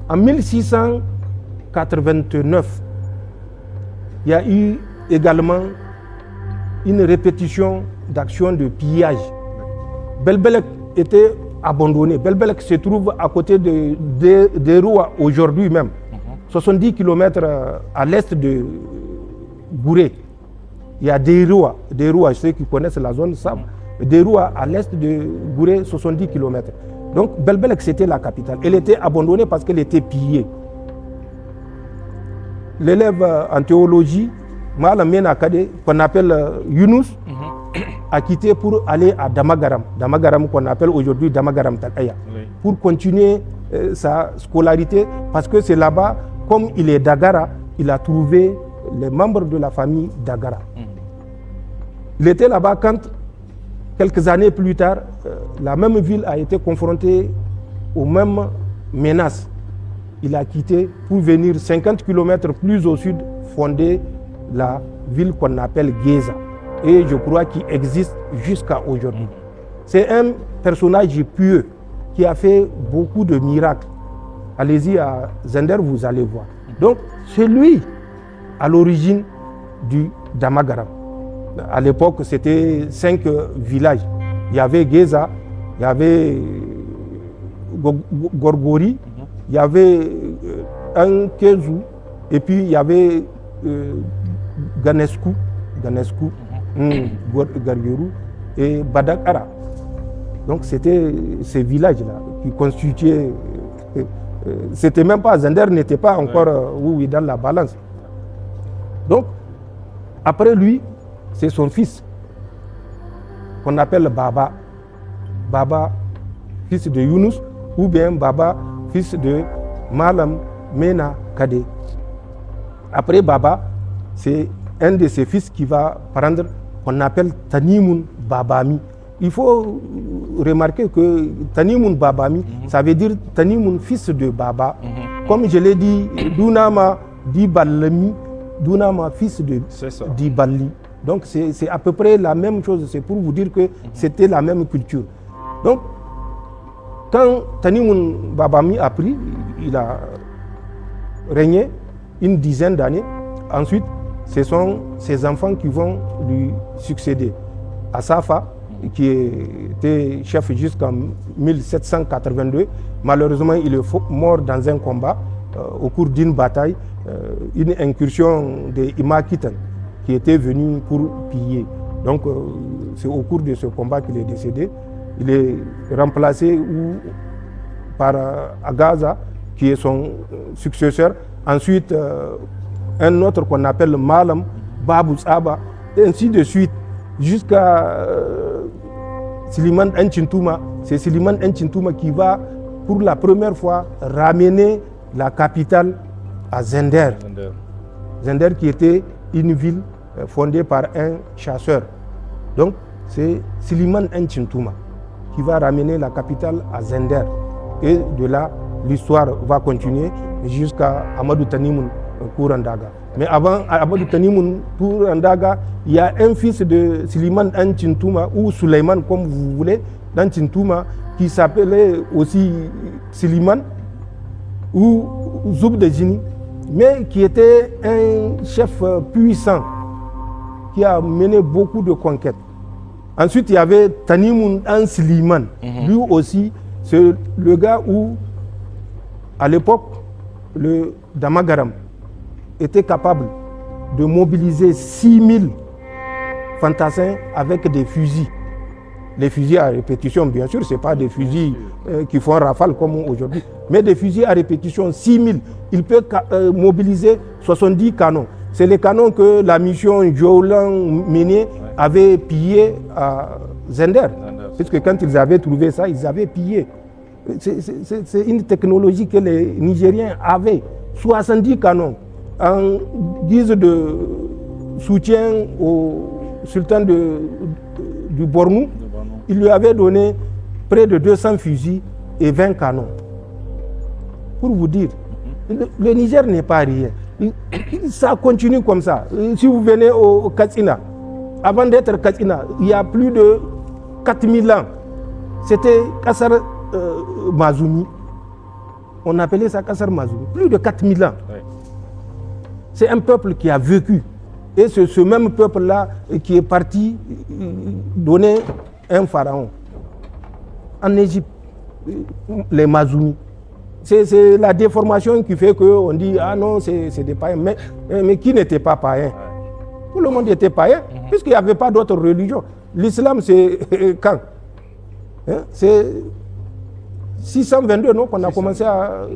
En 1689, il y a eu également une répétition d'actions de pillage. Belbelek était abandonné. Belbelek se trouve à côté de Roua aujourd'hui même. 70 km à l'est de Gouré. Il y a des Roua, ceux qui connaissent la zone savent. Des Roua à l'est de Gouré, 70 km. Donc Belbelek c'était la capitale. Elle était abandonnée parce qu'elle était pillée. L'élève en théologie, Malam Mena Kade, qu'on appelle Younous, a quitté pour aller à Damagaram. Damagaram qu'on appelle aujourd'hui Damagaram Takaya. Pour continuer sa scolarité parce que c'est là-bas. Comme il est d'Agara, il a trouvé les membres de la famille d'Agara. Il était là-bas quand, quelques années plus tard, la même ville a été confrontée aux mêmes menaces. Il a quitté pour venir 50 km plus au sud, fonder la ville qu'on appelle Geza. Et je crois qu'il existe jusqu'à aujourd'hui. C'est un personnage pieux qui a fait beaucoup de miracles. Allez-y à Zender, vous allez voir. Donc, c'est lui à l'origine du Damagaram. À l'époque, c'était 5 villages. Il y avait Geza, il y avait Gorgori, il y avait un Kezu, et puis il y avait Ganesku, Gargeru et Badakara. Donc, c'était ces villages-là qui constituaient. C'était même pas, Zender n'était pas encore dans la balance. Donc, après lui, c'est son fils, qu'on appelle Baba. Baba, fils de Younous, ou bien Baba, fils de Malam Mena Kade. Après Baba, c'est un de ses fils qui va prendre, qu'on appelle Tanimoun Babami. Il faut remarquer que Tanimoun Babami, ça veut dire Tanimoun fils de Baba. Comme je l'ai dit, Dunama Dibalami, Dunama fils de Dibali. Donc c'est à peu près la même chose, c'est pour vous dire que c'était la même culture. Donc, quand Tanimoun Babami a pris, il a régné une dizaine d'années. Ensuite, ce sont ses enfants qui vont lui succéder. Assafa, qui était chef jusqu'en 1782. Malheureusement, il est mort dans un combat au cours d'une bataille, une incursion des Imakitan qui était venu pour piller. Donc, c'est au cours de ce combat qu'il est décédé. Il est remplacé par Agaza, qui est son successeur. Ensuite, un autre qu'on appelle Malam, Babou Saba, et ainsi de suite, jusqu'à Siliman Nchintuma. C'est Siliman Nchintuma qui va, pour la première fois, ramener la capitale à Zender. Zender qui était une ville fondée par un chasseur. Donc, c'est Siliman Nchintuma qui va ramener la capitale à Zender. Et de là, l'histoire va continuer jusqu'à Amadou Tanimoun Kourandaga. Mais avant Amadou Tanimoun Kourandaga, il y a un fils de Siliman Nchintuma, ou Suleiman comme vous voulez, dans Tintouma, qui s'appelait aussi Siliman ou Zoub de Jini, mais qui était un chef puissant qui a mené beaucoup de conquêtes. Ensuite, il y avait Tanimoun An Siliman. Lui aussi, c'est le gars où, à l'époque, le Damagaram était capable de mobiliser 6000 fantassins avec des fusils. Les fusils à répétition, bien sûr, ce n'est pas des fusils qui font rafale comme aujourd'hui, mais des fusils à répétition, 6000. Il peut mobiliser 70 canons. C'est les canons que la mission Jolan-Meunier avait pillés à Zender. Puisque quand ils avaient trouvé ça, ils avaient pillé. C'est une technologie que les Nigériens avaient. 70 canons en guise de soutien au sultan du Bornou. Il lui avait donné près de 200 fusils et 20 canons. Pour vous dire, le Niger n'est pas rien. Ça continue comme ça. Si vous venez au Katsina, avant d'être Katsina, il y a plus de 4000 ans, c'était Kassar Mazoumi. On appelait ça Kassar Mazoumi. Plus de 4000 ans. Oui. C'est un peuple qui a vécu. Et c'est ce même peuple-là qui est parti donner un pharaon. En Égypte, les Mazoumi. C'est la déformation qui fait qu'on dit ah non, c'est des païens. Mais qui n'était pas païen? Tout le monde était païen, puisqu'il n'y avait pas d'autre religion. L'islam, c'est quand c'est 622, non, qu'on a commencé à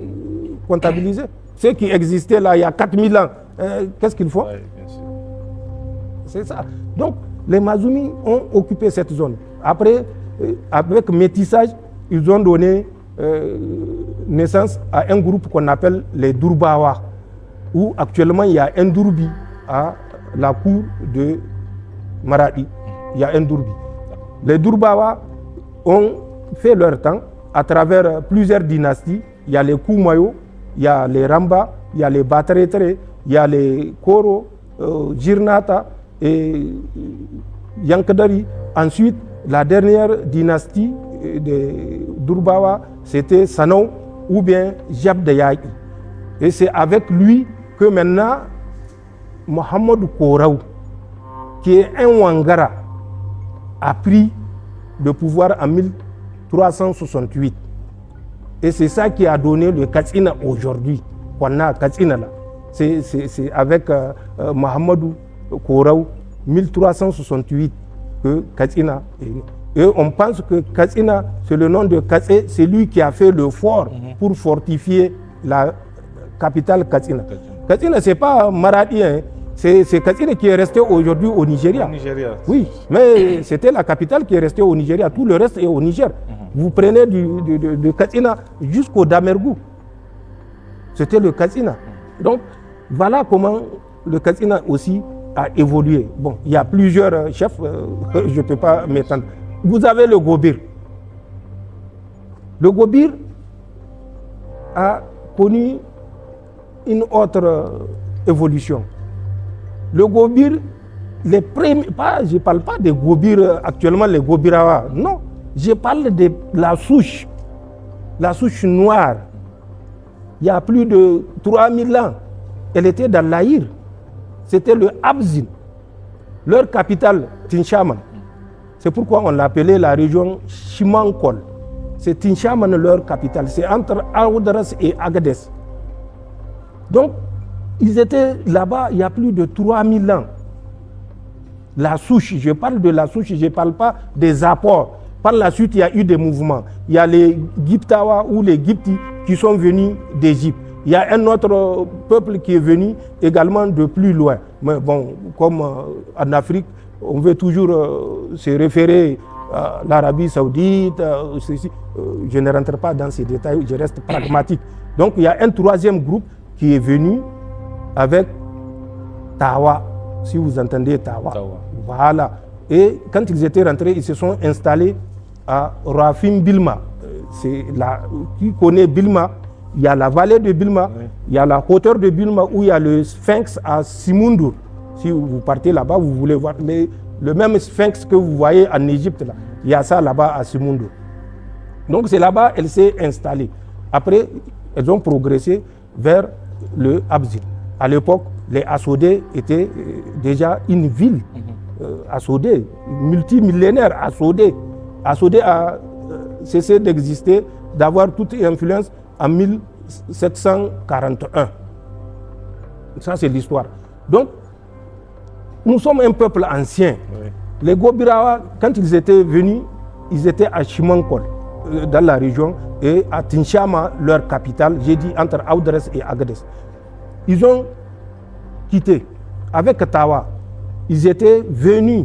comptabiliser. Ceux qui existaient là il y a 4000 ans, qu'est-ce qu'ils font? C'est ça. Donc, les Mazoumi ont occupé cette zone. Après, avec métissage, ils ont donné naissance à un groupe qu'on appelle les Dourbawa, où actuellement il y a un Dourbi à la cour de Maradi. Il y a un Dourbi. Les Dourbawa ont fait leur temps à travers plusieurs dynasties. Il y a les Koumayo, il y a les Ramba, il y a les Batretre, il y a les Koro, Jirnata et Yankadari. Ensuite, la dernière dynastie de Dourbawa, c'était Sanou ou bien Jab de Yaï. Et c'est avec lui que maintenant, Mohamed Kouraou, qui est un Wangara, a pris le pouvoir en 1368. Et c'est ça qui a donné le Katsina aujourd'hui. Qu'on a Katsina là. C'est avec Mohamed Kouraou, 1368, que Katsina est né. Et on pense que Katsina, c'est le nom de Katsé, c'est lui qui a fait le fort pour fortifier la capitale Katsina. Katsina, ce n'est pas Maradi, hein. C'est Katsina qui est resté aujourd'hui au Nigeria. Oui, mais c'était la capitale qui est restée au Nigeria. Tout le reste est au Niger. Vous prenez de Katsina jusqu'au Damergou. C'était le Katsina. Donc, voilà comment le Katsina aussi a évolué. Bon, il y a plusieurs chefs, je ne peux pas m'étendre. Vous avez le Gobir. Le Gobir a connu une autre évolution. Le Gobir, les premiers, je ne parle pas des Gobir actuellement, les Gobirawa, non. Je parle de la souche noire. Il y a plus de 3000 ans, elle était dans l'Aïr. C'était le Abzin. Leur capitale, Tinchaman. C'est pourquoi on l'appelait la région Chimankol. C'est Tinchaman leur capitale. C'est entre Aoudras et Agadez. Donc, ils étaient là-bas il y a plus de 3000 ans. La souche, je parle de la souche, je ne parle pas des apports. Par la suite, il y a eu des mouvements. Il y a les Giptawa ou les Gipti qui sont venus d'Égypte. Il y a un autre peuple qui est venu également de plus loin. Mais bon, comme en Afrique, on veut toujours se référer à l'Arabie Saoudite. Je ne rentre pas dans ces détails, je reste pragmatique. Donc il y a un troisième groupe qui est venu avec Tawa, si vous entendez Tawa. Voilà. Et quand ils étaient rentrés, ils se sont installés à Rafim Bilma. C'est là, qui connaît Bilma? Il y a la vallée de Bilma, oui. Il y a la hauteur de Bilma où il y a le sphinx à Simundur. Si vous partez là-bas, vous voulez voir le même sphinx que vous voyez en Égypte là. Il y a ça là-bas à Simoundou. Donc c'est là-bas qu'elle s'est installée. Après, elles ont progressé vers le Abzin. À l'époque, les Assoudés étaient déjà une ville. Assoudé, multimillénaire, Assoudé. Assoudé a cessé d'exister, d'avoir toute influence en 1741. Ça, c'est l'histoire. Donc, nous sommes un peuple ancien. Oui. Les Gobirawa, quand ils étaient venus, ils étaient à Chimankol, dans la région, et à Tinchama, leur capitale, j'ai dit entre Aoudres et Agadez. Ils ont quitté. Avec Tawa, ils étaient venus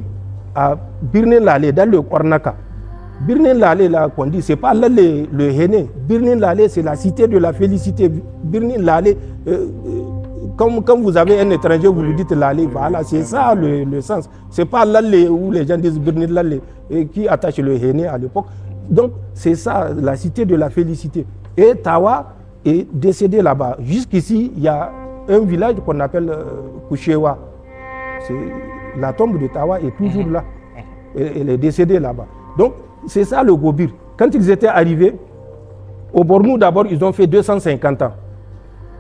à Birnin-Lalé, dans le Kornaka. Birnin-Lalé, là, qu'on dit, ce n'est pas là le Héné. Birnin-Lalé, c'est la cité de la félicité. Birnin-Lalé, comme vous avez un étranger, vous lui dites Lalé, voilà, c'est ça le sens. Ce n'est pas Lalé où les gens disent Birnin-Lalé, qui attache le Héné à l'époque. Donc, c'est ça, la cité de la félicité. Et Tawa est décédé là-bas. Jusqu'ici, il y a un village qu'on appelle Kouchewa. La tombe de Tawa est toujours là. Elle est décédée là-bas. Donc, c'est ça le Gobir. Quand ils étaient arrivés, au Bornou d'abord, ils ont fait 250 ans.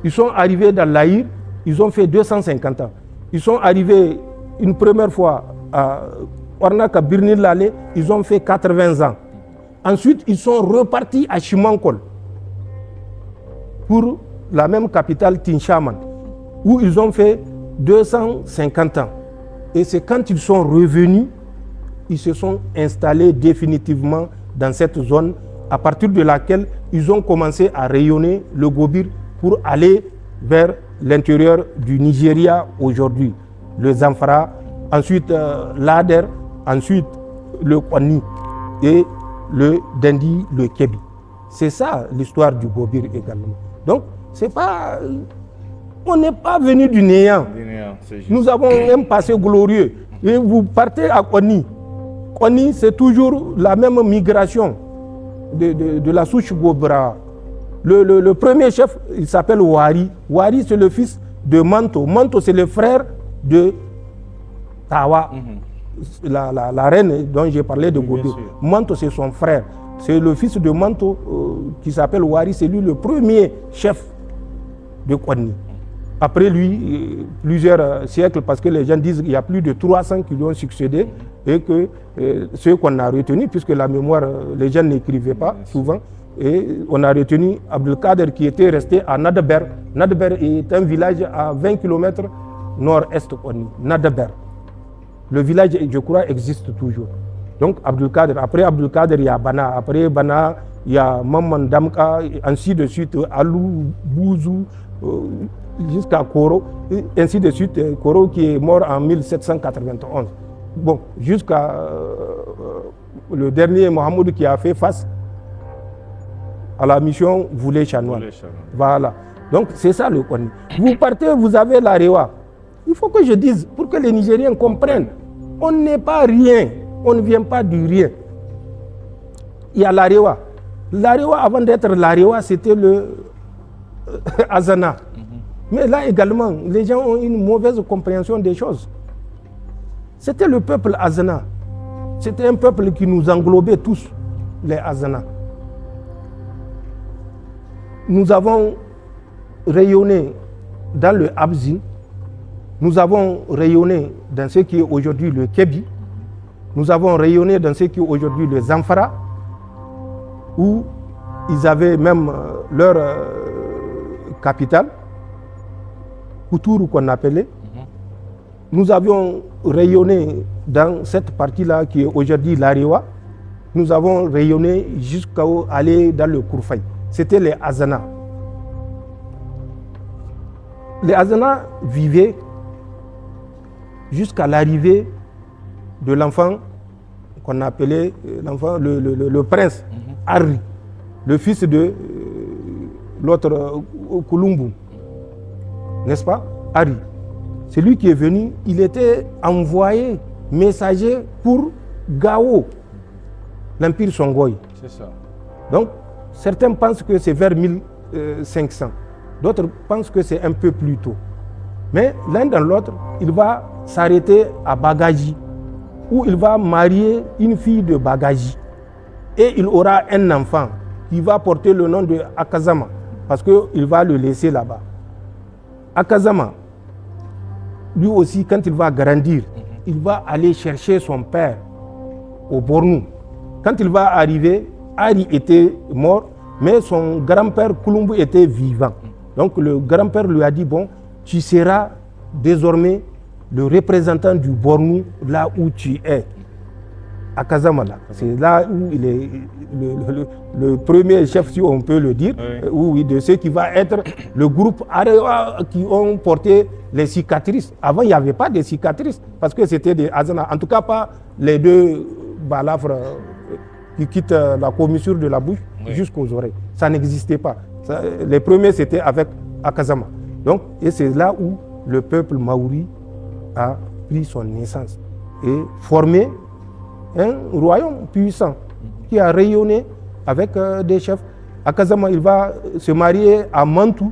Ils sont arrivés dans l'Aïr, ils ont fait 250 ans. Ils sont arrivés une première fois à Ornaka Birnin-Lalé, ils ont fait 80 ans. Ensuite, ils sont repartis à Chimankol pour la même capitale Tinchaman, où ils ont fait 250 ans. Et c'est quand ils sont revenus, ils se sont installés définitivement dans cette zone, à partir de laquelle ils ont commencé à rayonner le Gobir pour aller vers l'intérieur du Nigeria aujourd'hui. Le Zamfara, ensuite l'Ader, ensuite le Kwani et le Dendi, le Kébi. C'est ça l'histoire du Gobir également. Donc, c'est pas... On n'est pas venu du néant. Nous avons un passé glorieux. Et vous partez à Kwani. Kwani, c'est toujours la même migration de la souche Gobra. Le premier chef, il s'appelle Wari. Wari, c'est le fils de Manto. Manto, c'est le frère de Tawa, la reine dont j'ai parlé de Godo. Manto, c'est son frère. C'est le fils de Manto qui s'appelle Wari. C'est lui le premier chef de Kwani. Après lui, plusieurs siècles, parce que les gens disent qu'il y a plus de 300 qui lui ont succédé, et que ceux qu'on a retenus, puisque la mémoire, les gens n'écrivaient pas souvent, et on a retenu Abdelkader qui était resté à Nadber. Nadber est un village à 20 km nord-est de Kwani. Nadber. Le village, je crois, existe toujours. Donc Abdelkader, après Abdelkader, il y a Bana, après Bana, il y a Maman Damka, ainsi de suite, Alou, Bouzou, jusqu'à Koro, ainsi de suite, Koro qui est mort en 1791. Bon, jusqu'à le dernier Mohamed qui a fait face à la mission Voulé Chanoine. Voilà. Donc c'est ça le Kwani. Vous partez, vous avez la Rewa. Il faut que je dise, pour que les Nigériens comprennent, on n'est pas rien, on ne vient pas du rien. Il y a la Rewa. La Rewa, avant d'être la Rewa, c'était le Azana. Mais là également, les gens ont une mauvaise compréhension des choses. C'était le peuple Azana. C'était un peuple qui nous englobait tous, les Azana. Nous avons rayonné dans le Abzin, nous avons rayonné dans ce qui est aujourd'hui le Kébi, nous avons rayonné dans ce qui est aujourd'hui le Zamfara, où ils avaient même leur capitale, Koutourou qu'on appelait. Nous avions rayonné dans cette partie-là qui est aujourd'hui l'Arewa. Nous avons rayonné jusqu'à aller dans le Kourfaï. C'était les Azana. Les Azana vivaient jusqu'à l'arrivée de l'enfant qu'on appelait l'enfant, le prince Harry, le fils de l'autre Kulumbu, n'est-ce pas, Harry. C'est lui qui est venu, il était envoyé messager pour Gao, l'Empire Songhai. C'est ça. Donc, certains pensent que c'est vers 1500, d'autres pensent que c'est un peu plus tôt. Mais l'un dans l'autre, il va s'arrêter à Bagaji. où il va marier une fille de Bagaji. Et il aura un enfant qui va porter le nom de Akazama, parce qu'il va le laisser là-bas. Akazama, lui aussi, quand il va grandir, il va aller chercher son père au Bornou. Quand il va arriver, Ari était mort, mais son grand-père Kulumbu était vivant. Donc le grand-père lui a dit, bon, tu seras désormais le représentant du Bornou là où tu es. À Kazamala. C'est là où il est le premier chef, si on peut le dire, oui, de ceux qui va être le groupe Arewa qui ont porté les cicatrices. Avant, il n'y avait pas de cicatrices parce que c'était des Azana. En tout cas, pas les deux balafres qui quittent la commissure de la bouche jusqu'aux oreilles. Ça n'existait pas. Les premiers, c'était avec Akazama. Donc, et c'est là où le peuple maouri a pris son naissance et formé un royaume puissant qui a rayonné avec des chefs. Akazama, il va se marier à Mantou.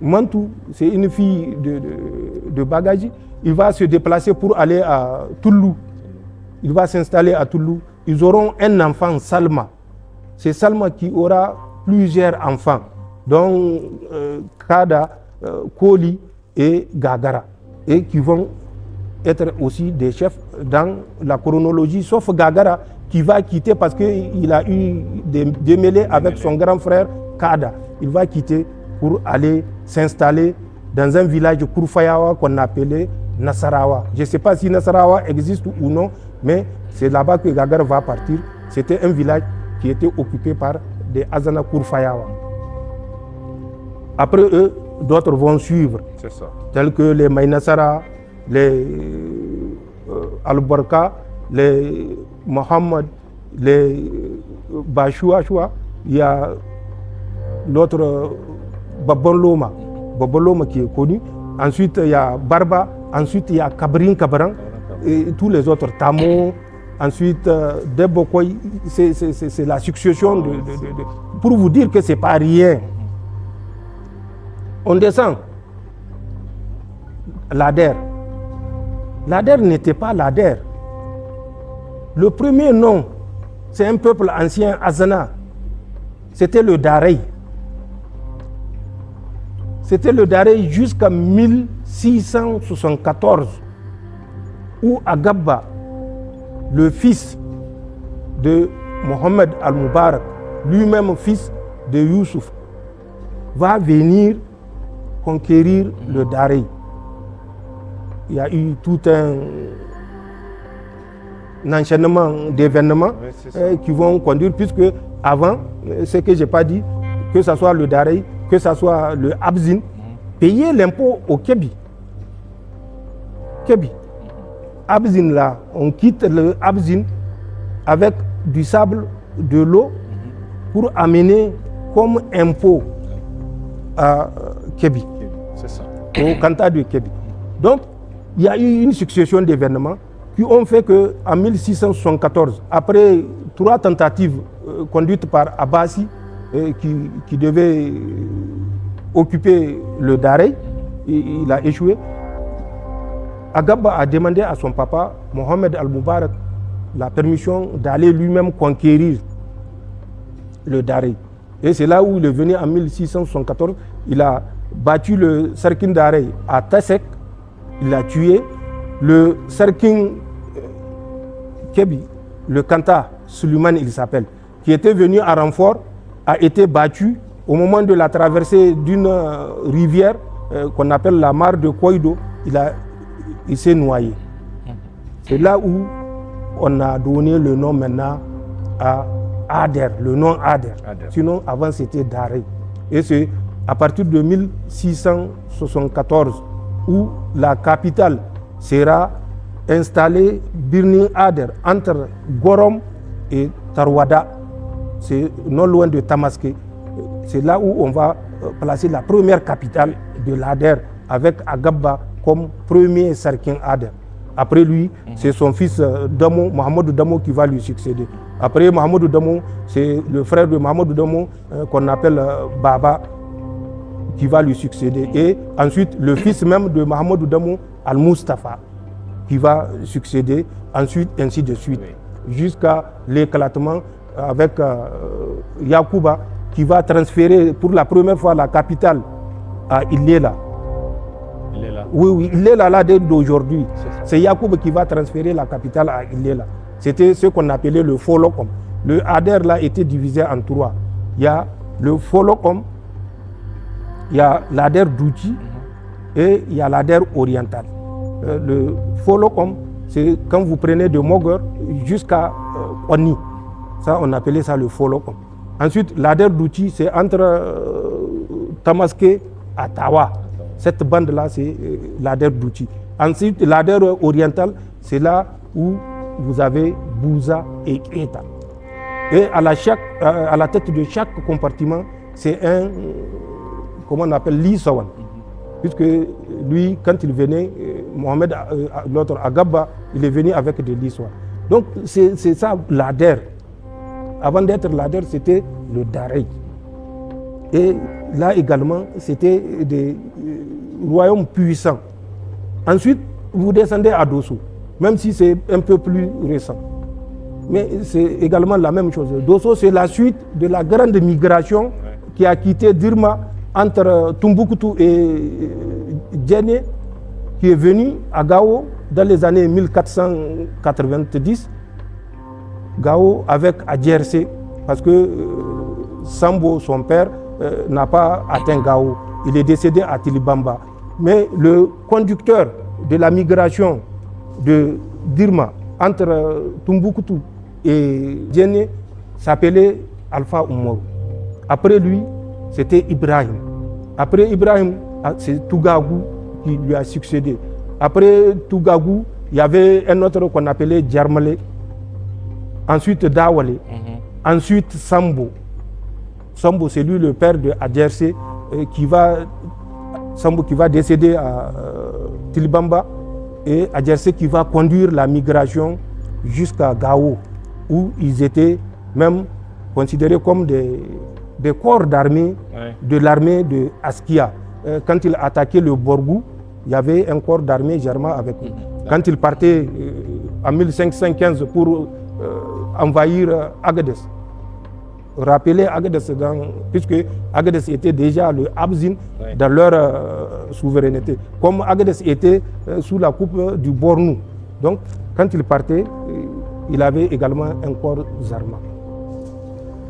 Mantou, c'est une fille de Bagaji. Il va se déplacer pour aller à Toulou. Il va s'installer à Toulou. Ils auront un enfant, Salma. C'est Salma qui aura plusieurs enfants, dont Kada, Koli et Gagara, et qui vont être aussi des chefs dans la chronologie, sauf Gagara qui va quitter parce qu'il a eu des démêlés avec son grand frère Kada. Il va quitter pour aller s'installer dans un village Kourfayawa qu'on appelait Nasarawa. Je ne sais pas si Nasarawa existe ou non, mais c'est là-bas que Gagara va partir. C'était un village qui était occupé par des Azana Kourfayawa. Après eux, d'autres vont suivre, tels que les Maïnasara, les Al-Barka, les Mohammed, les Bachoua, il y a l'autre Baboloma qui est connu. Ensuite, il y a Barba. Ensuite, il y a Kabrin Kabran et tous les autres, Tamo. Ensuite, Debokoy. C'est la succession pour vous dire que ce n'est pas rien. On descend. L'Ader. L'Ader n'était pas l'Ader. Le premier nom, c'est un peuple ancien, Azana. C'était le Darey. C'était le Darey jusqu'à 1674, où Agabba, le fils de Mohamed Al-Mubarak, lui-même fils de Youssouf, va venir conquérir le Darey. Il y a eu tout un enchaînement d'événements qui vont conduire, puisque avant, ce que je n'ai pas dit, que ce soit le Darey, que ce soit le Abzin, payer l'impôt au Kébi. Abzin là, on quitte le Abzin avec du sable, de l'eau, pour amener comme impôt à Kébi, au Kanta de Kébi. Donc, il y a eu une succession d'événements qui ont fait qu'en 1674, après 3 tentatives conduites par Abbasi, qui devait occuper le Darey, il a échoué. Agabba a demandé à son papa, Mohamed Al-Mubarak, la permission d'aller lui-même conquérir le Darey. Et c'est là où il est venu en 1674. Il a battu le Serkin Darey à Tassek, il l'a tué. Le Serkin Kébi, le Kanta Suleiman, il s'appelle, qui était venu à renfort, a été battu au moment de la traversée d'une rivière qu'on appelle la mare de Koido. Il s'est noyé. C'est là où on a donné le nom maintenant à Ader, le nom Ader. Sinon, avant, c'était Darey. Et c'est à partir de 1674 où la capitale sera installée, Birni Ader, entre Gorom et Tarwada. C'est non loin de Tamaské. C'est là où on va placer la première capitale de l'Ader, avec Agabba comme premier Sarkin Ader. Après lui, c'est son fils Damo, Mohamedou Damo, qui va lui succéder. Après Mohamedou Damo, c'est le frère de Mohamedou Damo qu'on appelle Baba, qui va lui succéder. Et ensuite, le fils même de Mohamedou Damo, Al-Mustafa, qui va succéder, ensuite ainsi de suite, jusqu'à l'éclatement avec Yacouba qui va transférer pour la première fois la capitale à Ilela. Oui, Ilela là d'aujourd'hui. C'est Yacouba qui va transférer la capitale à Ilela. C'était ce qu'on appelait le Folokom. Le Ader là était divisé en trois. Il y a le Folokom, il y a l'Ader d'Outi et il y a l'Ader oriental. Le Folokom, c'est quand vous prenez de Mogur jusqu'à Oni. Ça, on appelait ça le Folokom. Ensuite, l'Ader d'Outi, c'est entre Tamaské à Tawa. Cette bande-là, c'est l'Ader d'Outi. Ensuite, l'Ader oriental, c'est là où vous avez Bouza et Kreta. Et à la tête de chaque compartiment, c'est un, comment on appelle, Lisawan. Puisque lui, quand il venait, Mohamed, l'autre Agaba, il est venu avec des Lisawan. Donc c'est ça l'Ader. Avant d'être l'Ader, c'était le Darey. Et là également, c'était des royaumes puissants. Ensuite, vous descendez à Dosso, même si c'est un peu plus récent. Mais c'est également la même chose. Dosso, c'est la suite de la grande migration qui a quitté Dirma entre Tombouctou et Djéné, qui est venu à Gao dans les années 1490. Gao avec Adjersé, parce que Sambo, son père, n'a pas atteint Gao. Il est décédé à Tilibamba. Mais le conducteur de la migration de Dirma entre Tombouctou et Djéné s'appelait Alpha Oumarou. Après lui, c'était Ibrahim. Après Ibrahim, c'est Tougagou qui lui a succédé. Après Tougagou, il y avait un autre qu'on appelait Djarmalé. Ensuite Dawale. Ensuite Sambo. Sambo, c'est lui le père de Adjersé Sambo qui va décéder à Tilibamba. Et Adjersé qui va conduire la migration jusqu'à Gao, où ils étaient même considérés comme des corps d'armée de l'armée de Askia. Quand il attaquait le Borgou, il y avait un corps d'armée germain avec eux. Quand il partait en 1515 pour envahir Agadez, rappeler Agadez, puisque Agadez était déjà le Abzin dans leur souveraineté, comme Agadez était sous la coupe du Bornou. Donc, quand il partait, il avait également un corps armé.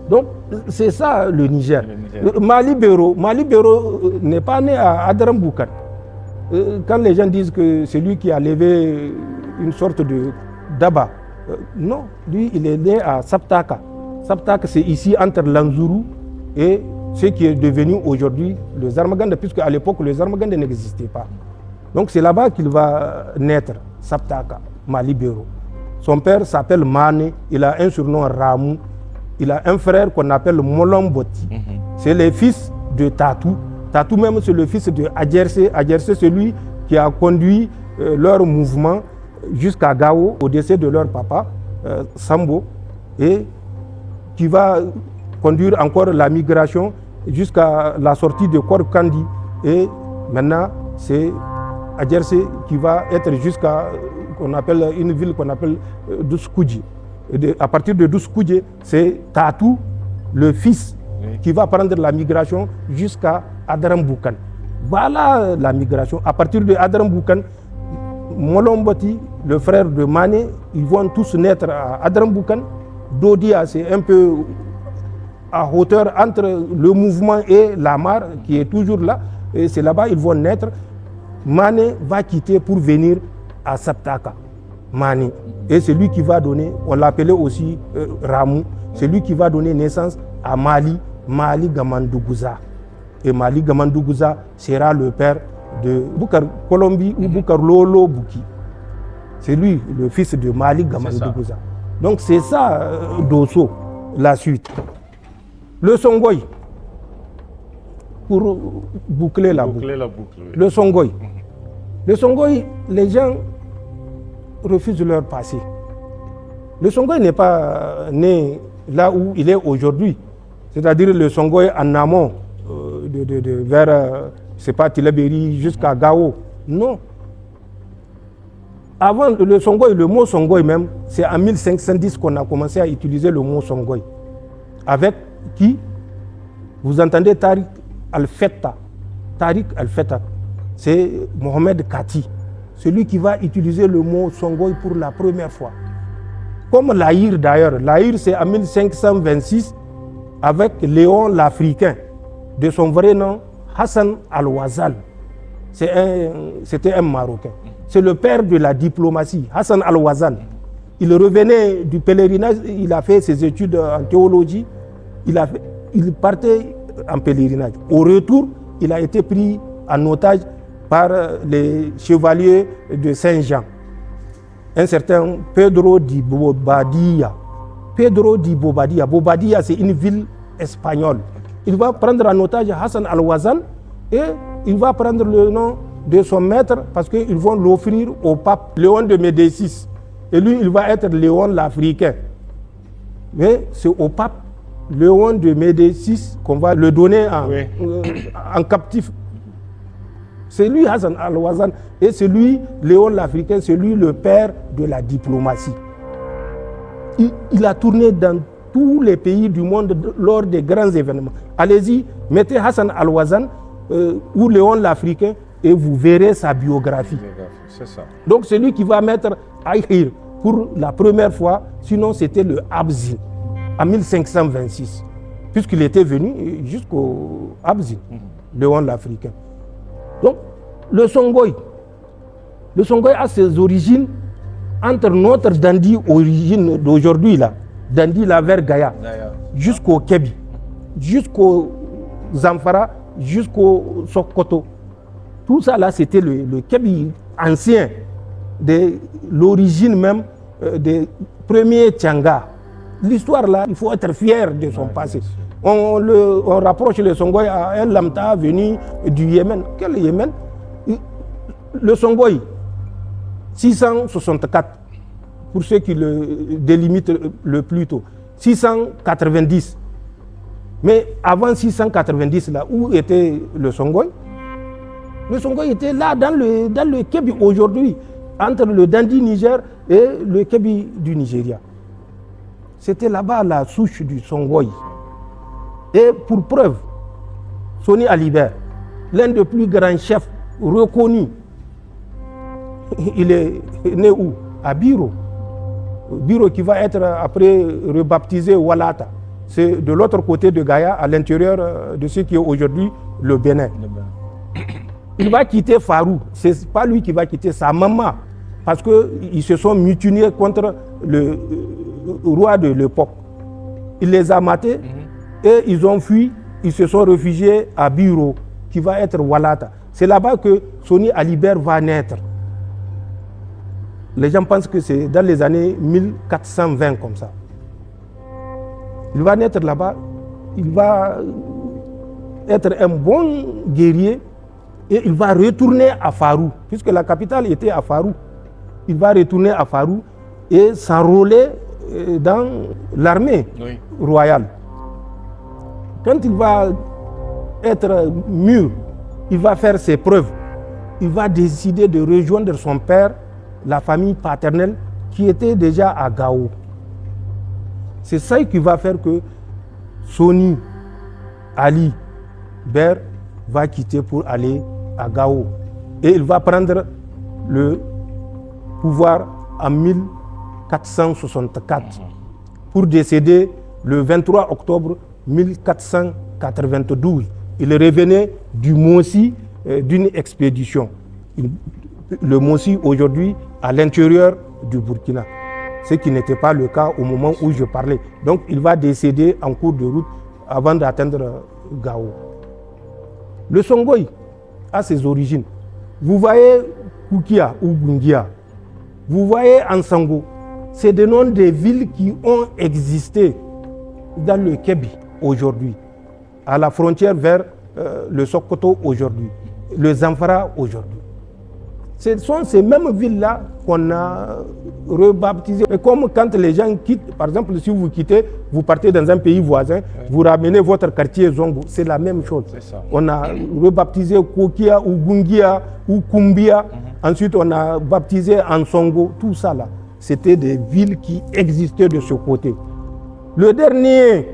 Donc, c'est ça le Niger. Mali Bero n'est pas né à Adramboukan. Quand les gens disent que c'est lui qui a levé une sorte de Daba, non, lui, il est né à Saptaka. Saptaka, c'est ici entre l'Anzourou et ce qui est devenu aujourd'hui le Zarmaganda, puisque à l'époque, le Zarmaganda n'existait pas. Donc, c'est là-bas qu'il va naître, Saptaka, Mali Bero. Son père s'appelle Mane, il a un surnom Ramou. Il a un frère qu'on appelle Molomboti. C'est le fils de Tatou. Tatou même, c'est le fils de Adjersé. Adjersé, c'est lui qui a conduit leur mouvement jusqu'à Gao, au décès de leur papa, Sambo, et qui va conduire encore la migration jusqu'à la sortie de Korkandi. Et maintenant, c'est Adjersé qui va être jusqu'à une ville qu'on appelle Douskoudji. À partir de Douskoudji, c'est Tatou, le fils, qui va prendre la migration jusqu'à Adramboukan. Voilà la migration. À partir de Adramboukan, Molomboti, le frère de Mané, ils vont tous naître à Adramboukan. Dodia, c'est un peu à hauteur entre le mouvement et la mare qui est toujours là. Et c'est là-bas qu'ils vont naître. Mané va quitter pour venir à Saptaka. Mané. Et c'est lui qui va donner, on l'appelait aussi Ramou, c'est lui qui va donner naissance à Mali Gamandouguza. Et Mali Gamandouguza sera le père de Boukar Kolombi ou Boukar Lolo Bouki. C'est lui, le fils de Mali Gamandouguza. Donc c'est ça, Dosso, la suite. Le Songoï, pour boucler la boucle. Le Songoï. Le Songoï, les gens refusent leur passé. Le Songoï n'est pas né là où il est aujourd'hui, c'est-à-dire le Songoï en amont, vers, c'est pas Tilaberi jusqu'à Gao. Non. Avant le Songhai, le mot Songhai même, c'est en 1510 qu'on a commencé à utiliser le mot Songhai. Avec qui? Vous entendez Tariq Al-Fetta. Tariq Al-Fetta, c'est Mohamed Kati, celui qui va utiliser le mot Songhai pour la première fois. Comme l'Aïr d'ailleurs. L'Aïr, c'est en 1526 avec Léon l'Africain, de son vrai nom, Hassan Al-Wazan. C'était un Marocain. C'est le père de la diplomatie, Hassan Al-Wazan. Il revenait du pèlerinage, il a fait ses études en théologie, il partait en pèlerinage. Au retour, il a été pris en otage par les chevaliers de Saint-Jean. Un certain Pedro de Bobadilla. Pedro de Bobadilla. Bobadilla, c'est une ville espagnole. Il va prendre en otage Hassan Al-Wazan et il va prendre le nom de son maître parce qu'ils vont l'offrir au pape Léon de Médicis. Et lui, il va être Léon l'Africain. Mais c'est au pape Léon de Médicis qu'on va le donner en captif. C'est lui Hassan Al-Wazan et c'est lui, Léon l'Africain, c'est lui le père de la diplomatie. Il a tourné dans tous les pays du monde lors des grands événements. Allez-y, mettez Hassan Al-Wazan ou Léon l'Africain et vous verrez sa biographie. C'est ça. Donc c'est lui qui va mettre Aïhir pour la première fois, sinon c'était le Abzin en 1526, puisqu'il était venu jusqu'au Abzin, Léon l'Africain. Donc le Songhai a ses origines entre notre Dandi origine d'aujourd'hui là, Dandi là vers Gaya, jusqu'au Kébi, jusqu'au Zamfara, jusqu'au Sokoto. Tout ça là, c'était le Kébi ancien, de l'origine même des premiers Tianga. L'histoire là, il faut être fier de son passé. On rapproche le Songhai à un Lamta venu du Yémen. Quel Yémen? Le Songhai, 664, pour ceux qui le délimitent le plus tôt. 690. Mais avant 690, là, où était le Songhai? Le Songhai était là, dans le Kébi aujourd'hui, entre le Dandi Niger et le Kébi du Nigeria. C'était là-bas la souche du Songhai. Et pour preuve, Soni Alibert, l'un des plus grands chefs reconnus, il est né où? À Biro. Biro qui va être après rebaptisé Walata. C'est de l'autre côté de Gaïa, à l'intérieur de ce qui est aujourd'hui le Bénin. Il va quitter Farou. Ce n'est pas lui qui va quitter, sa maman. Parce qu'ils se sont mutinés contre le roi de l'époque. Il les a matés et ils ont fui. Ils se sont réfugiés à Biro, qui va être Walata. C'est là-bas que Soni Alibert va naître. Les gens pensent que c'est dans les années 1420 comme ça. Il va naître là-bas. Il va être un bon guerrier. Et il va retourner à Farou, puisque la capitale était à Farou. Il va retourner à Farou et s'enrôler dans l'armée royale. Quand il va être mûr, il va faire ses preuves. Il va décider de rejoindre son père, la famille paternelle, qui était déjà à Gao. C'est ça qui va faire que Soni Ali Ber va quitter pour aller à Gao. Et il va prendre le pouvoir en 1464 pour décéder le 23 octobre 1492. Il revenait du Mossi d'une expédition. Le Mossi aujourd'hui à l'intérieur du Burkina, ce qui n'était pas le cas au moment où je parlais. Donc il va décéder en cours de route avant d'atteindre Gao. Le Songhai a ses origines. Vous voyez Koukia ou Bungia, vous voyez Ansango, c'est des noms de villes qui ont existé dans le Kébi aujourd'hui, à la frontière vers le Sokoto aujourd'hui, le Zamfara aujourd'hui. Ce sont ces mêmes villes-là qu'on a rebaptisées. Et comme quand les gens quittent, par exemple, si vous quittez, vous partez dans un pays voisin, vous ramenez votre quartier Zongo, c'est la même chose. On a rebaptisé Kokia ou Gungia ou Kumbia. Ensuite, on a baptisé Ansongo. Tout ça là, c'était des villes qui existaient de ce côté. Le dernier,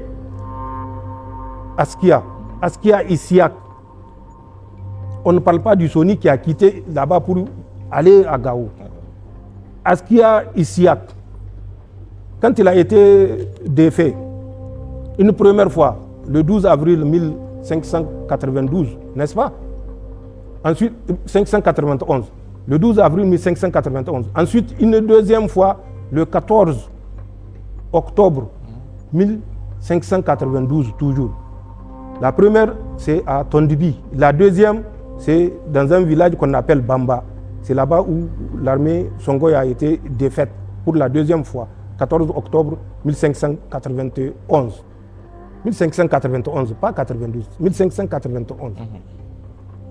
Askia Isiak. On ne parle pas du Soni qui a quitté là-bas pour aller à Gao. Askia Isiak, quand il a été défait, une première fois, le 12 avril 1592, n'est-ce pas? Ensuite, 591, le 12 avril 1591. Ensuite, une deuxième fois, le 14 octobre 1592, toujours. La première, c'est à Tondibi. La deuxième, c'est dans un village qu'on appelle Bamba. C'est là-bas où l'armée Songhai a été défaite pour la deuxième fois, 14 octobre 1591. 1591, pas 92, 1591.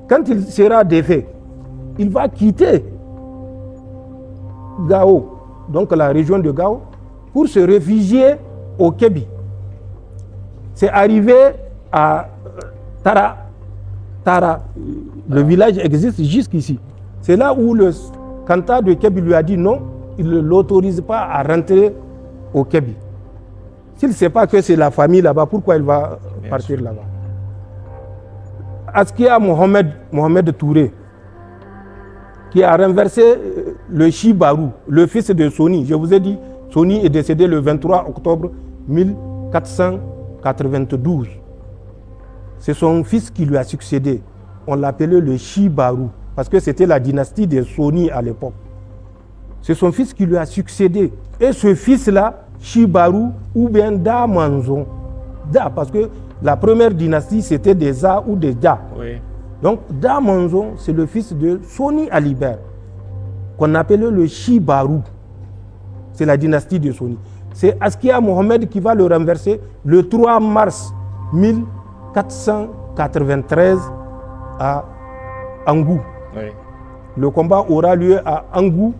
Quand il sera défait, il va quitter Gao, donc la région de Gao, pour se réfugier au Kébi. C'est arrivé à Tara, le village existe jusqu'ici. C'est là où le Kanta de Kébi lui a dit non, il ne l'autorise pas à rentrer au Kébi. S'il ne sait pas que c'est la famille là-bas, pourquoi il va partir là-bas? Askia Mohamed Touré, qui a renversé le Chibarou, le fils de Soni. Je vous ai dit, Soni est décédé le 23 octobre 1492. C'est son fils qui lui a succédé. On l'appelait le Chibarou, parce que c'était la dynastie des Soni à l'époque. C'est son fils qui lui a succédé. Et ce fils-là, Chibarou ou bien Da Manzon. Da, parce que la première dynastie, c'était des Za ou des Da. Oui. Donc, Da Manzon, c'est le fils de Soni Alibert, qu'on appelait le Chibarou. C'est la dynastie de Soni. C'est Askia Mohamed qui va le renverser le 3 mars 1493 à Angou. Oui. Le combat aura lieu à Angou,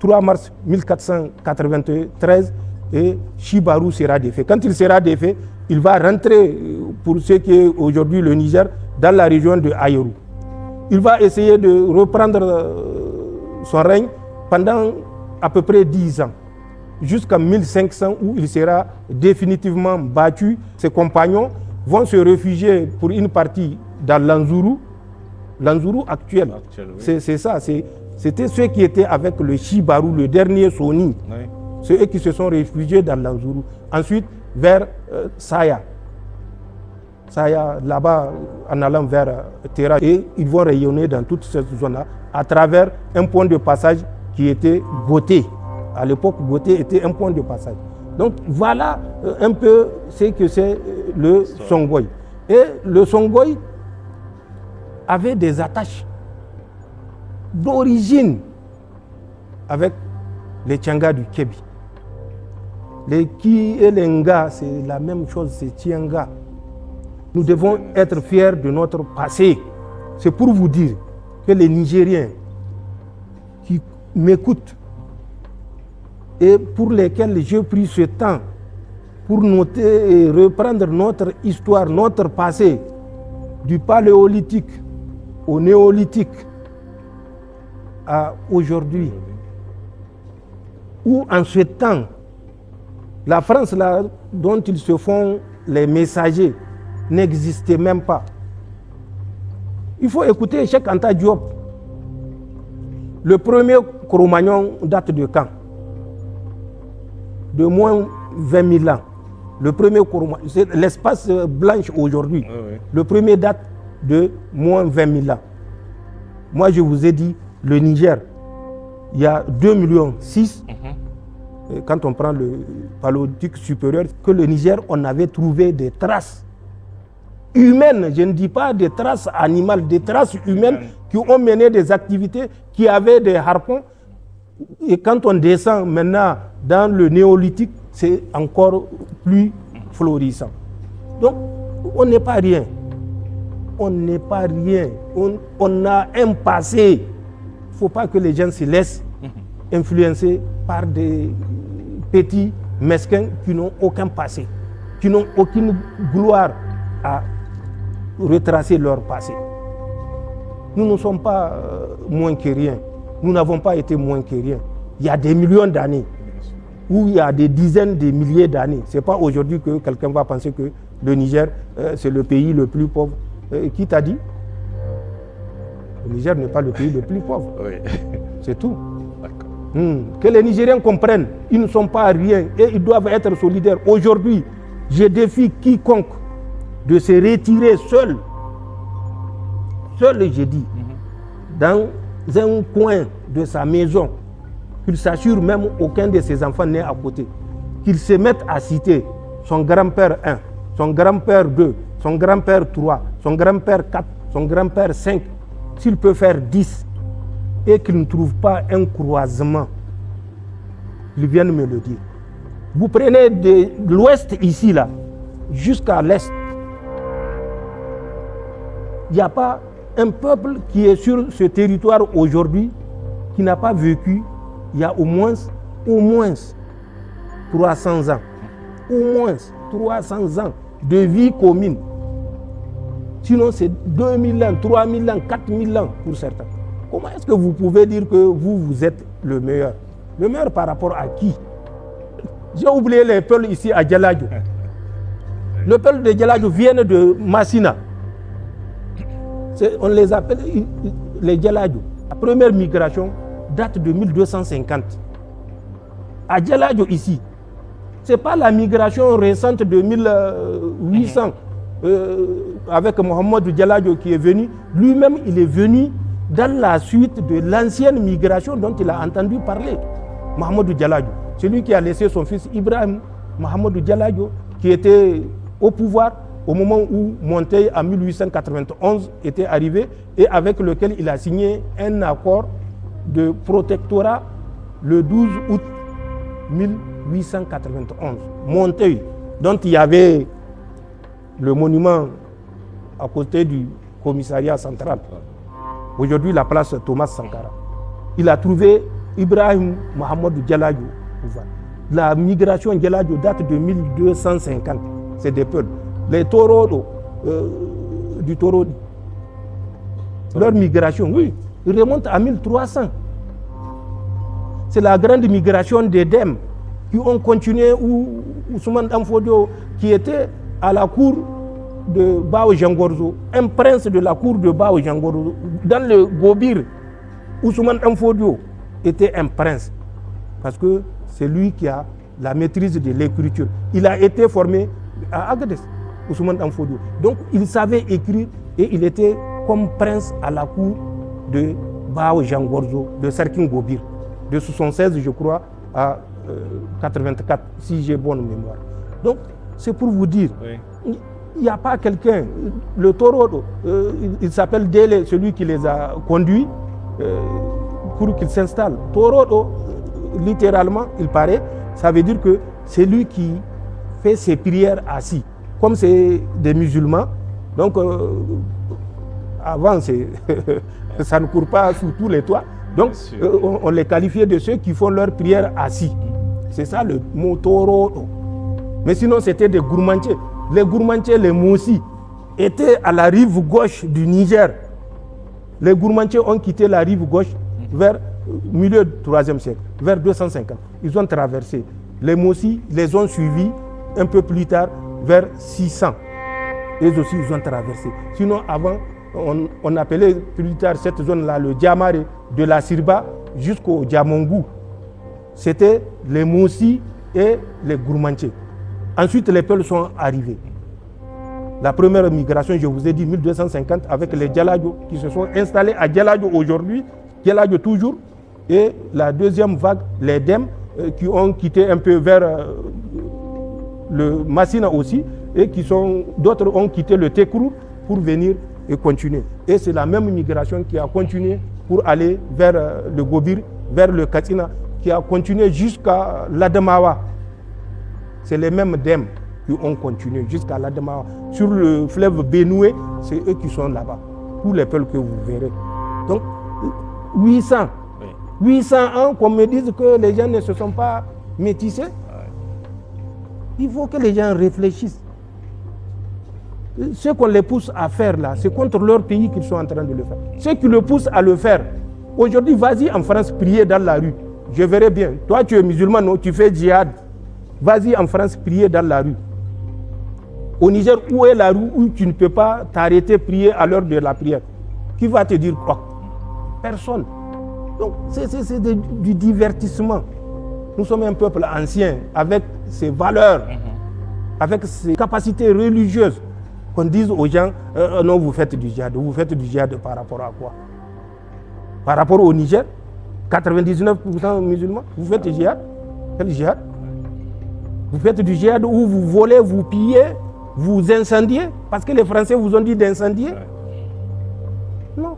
3 mars 1493, et Chibarou sera défait. Quand il sera défait, il va rentrer, pour ce qui est aujourd'hui le Niger, dans la région de Aïrou. Il va essayer de reprendre son règne pendant à peu près 10 ans, jusqu'en 1500 où il sera définitivement battu. Ses compagnons vont se réfugier pour une partie dans l'Anzourou actuel. Oui. C'est ça, c'était ceux qui étaient avec le Chibarou, le dernier Soni. Oui. C'est eux qui se sont réfugiés dans l'Anzourou. Ensuite, vers Saya, là-bas, en allant vers Terra. Et ils vont rayonner dans toute cette zone-là à travers un point de passage qui était Goté. À l'époque, Goté était un point de passage. Donc voilà un peu ce que c'est le Songhai. Et le Songhai avait des attaches d'origine avec les Tianga du Kébi. Les Ki et les Nga, c'est la même chose, c'est Tianga. Nous devons être fiers de notre passé. C'est pour vous dire que les Nigériens qui m'écoutent et pour lesquels j'ai pris ce temps pour noter et reprendre notre histoire, notre passé, du paléolithique au néolithique à aujourd'hui, où en ce temps, la France là, dont ils se font les messagers n'existait même pas. Il faut écouter Cheikh Anta Diop. Le premier Cro-Magnon date de quand? De moins 20 000 ans. Le premier Cro-Magnon, c'est l'espace blanche aujourd'hui. Oui. Le premier date de moins 20 000 ans. Moi, je vous ai dit, le Niger, il y a 2,6 millions. Quand on prend le paléolithique supérieur, que le Niger, on avait trouvé des traces humaines, je ne dis pas des traces animales, des traces humaines qui ont mené des activités, qui avaient des harpons. Et quand on descend maintenant dans le néolithique, c'est encore plus florissant. Donc, on n'est pas rien. On n'est pas rien. On a un passé. Il faut pas que les gens se laissent influencer par des petits mesquins qui n'ont aucun passé, qui n'ont aucune gloire à retracer leur passé. Nous ne sommes pas moins que rien. Nous n'avons pas été moins que rien. Il y a des millions d'années, ou il y a des dizaines de milliers d'années. Ce n'est pas aujourd'hui que quelqu'un va penser que le Niger, c'est le pays le plus pauvre. Qui t'a dit? Le Niger n'est pas le pays le plus pauvre. Oui. C'est tout. Que les Nigériens comprennent, ils ne sont pas rien et ils doivent être solidaires. Aujourd'hui, je défie quiconque de se retirer seul, j'ai dit, dans un coin de sa maison, qu'il s'assure même aucun de ses enfants n'est à côté, qu'il se mette à citer son grand-père 1, son grand-père 2, son grand-père 3, son grand-père 4, son grand-père 5, s'il peut faire 10, et qu'il ne trouve pas un croisement, ils viennent me le dire. Vous prenez de l'ouest ici, là, jusqu'à l'est. Il n'y a pas un peuple qui est sur ce territoire aujourd'hui qui n'a pas vécu il y a au moins 300 ans. Au moins 300 ans de vie commune. Sinon, c'est 2000 ans, 3000 ans, 4000 ans pour certains. Comment est-ce que vous pouvez dire que vous êtes le meilleur? Le meilleur par rapport à qui? J'ai oublié les peuples ici à Djaladjo. Le peuple de Djaladjo vient de Massina. On les appelle les Djaladjo. La première migration date de 1250. À Djaladjo ici, ce n'est pas la migration récente de 1800 avec Mohamed Djaladjo qui est venu. Lui-même, il est venu dans la suite de l'ancienne migration dont il a entendu parler. Mohamed Djaladjo, celui qui a laissé son fils Ibrahim Mohamed Djaladjo, qui était au pouvoir au moment où Montaigne en 1891 était arrivé et avec lequel il a signé un accord de protectorat le 12 août 1891. Montaigne, dont il y avait le monument à côté du commissariat central. Aujourd'hui, la place Thomas Sankara. Il a trouvé Ibrahim Mohamed Djaladjo. La migration Djaladjo date de 1250. C'est des peuples. Les Torodo, du Torodi. Leur migration, oui, remonte à 1300. C'est la grande migration des Dem qui ont continué, où Ousmane Danfodio, qui était à la cour de Bao Jangorzo, un prince de la cour de Bao Jangorzo, dans le Gobir, Ousmane Danfodio était un prince, parce que c'est lui qui a la maîtrise de l'écriture. Il a été formé à Agadez, Ousmane Danfodio. Donc il savait écrire et il était comme prince à la cour de Bao Jangorzo, de Serkin Gobir, de 76, je crois, à 84, si j'ai bonne mémoire. Donc c'est pour vous dire, oui. Il n'y a pas quelqu'un, le Toro, il s'appelle Dele, celui qui les a conduits pour qu'ils s'installent. Toro, littéralement, il paraît, ça veut dire que c'est lui qui fait ses prières assis. Comme c'est des musulmans, donc avant, ça ne court pas sous tous les toits, donc on les qualifiait de ceux qui font leurs prières assis. C'est ça le mot Toro. Mais sinon, c'était des gourmandiers. Les gourmandiers, les Moussi, étaient à la rive gauche du Niger. Les gourmandiers ont quitté la rive gauche vers le milieu du 3e siècle, vers 250. Ils ont traversé. Les Moussi les ont suivis un peu plus tard, vers 600. Eux aussi, ils ont traversé. Sinon, avant, on appelait plus tard cette zone-là le Diamare, de la Sirba jusqu'au Diamongou. C'était les Moussi et les gourmandiers. Ensuite, les peuples sont arrivés. La première migration, je vous ai dit, 1250, avec les Djaladjo qui se sont installés à Djaladjo aujourd'hui, Djaladjo toujours, et la deuxième vague, les Dem, qui ont quitté un peu vers le Massina aussi, et d'autres ont quitté le Tekrou pour venir et continuer. Et c'est la même migration qui a continué pour aller vers le Gobir, vers le Katsina, qui a continué jusqu'à l'Adamawa. C'est les mêmes Dem qui ont continué jusqu'à l'Adamawa. Sur le fleuve Benoué, c'est eux qui sont là-bas. Tous les peuples que vous verrez. Donc, 800. Oui. 800 ans qu'on me dise que les gens ne se sont pas métissés. Il faut que les gens réfléchissent. Ce qu'on les pousse à faire là, c'est contre leur pays qu'ils sont en train de le faire. Ceux qui le poussent à le faire, aujourd'hui, vas-y en France prier dans la rue. Je verrai bien. Toi, tu es musulman, non, tu fais djihad. Vas-y en France prier dans la rue. Au Niger, où est la rue où tu ne peux pas t'arrêter prier à l'heure de la prière? Qui va te dire quoi? Personne. Donc, c'est du divertissement. Nous sommes un peuple ancien, avec ses valeurs, avec ses capacités religieuses. Qu'on dise aux gens, non, vous faites du djihad. Vous faites du djihad par rapport à quoi? Par rapport au Niger, 99% musulmans, vous faites du djihad? Quel djihad? Vous faites du djihad où vous volez, vous pillez, vous incendiez, parce que les Français vous ont dit d'incendier? Non.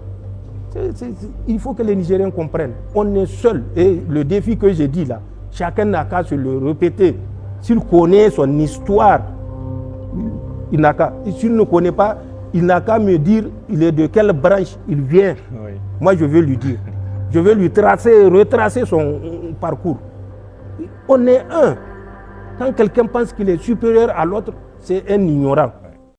Il faut que les Nigériens comprennent. On est seul. Et le défi que j'ai dit là, chacun n'a qu'à se le répéter. S'il connaît son histoire, il n'a qu'à. S'il ne connaît pas, il n'a qu'à me dire il est de quelle branche il vient. Oui. Moi, je vais lui dire. Je vais lui retracer son parcours. On est un. Quand quelqu'un pense qu'il est supérieur à l'autre, c'est un ignorant.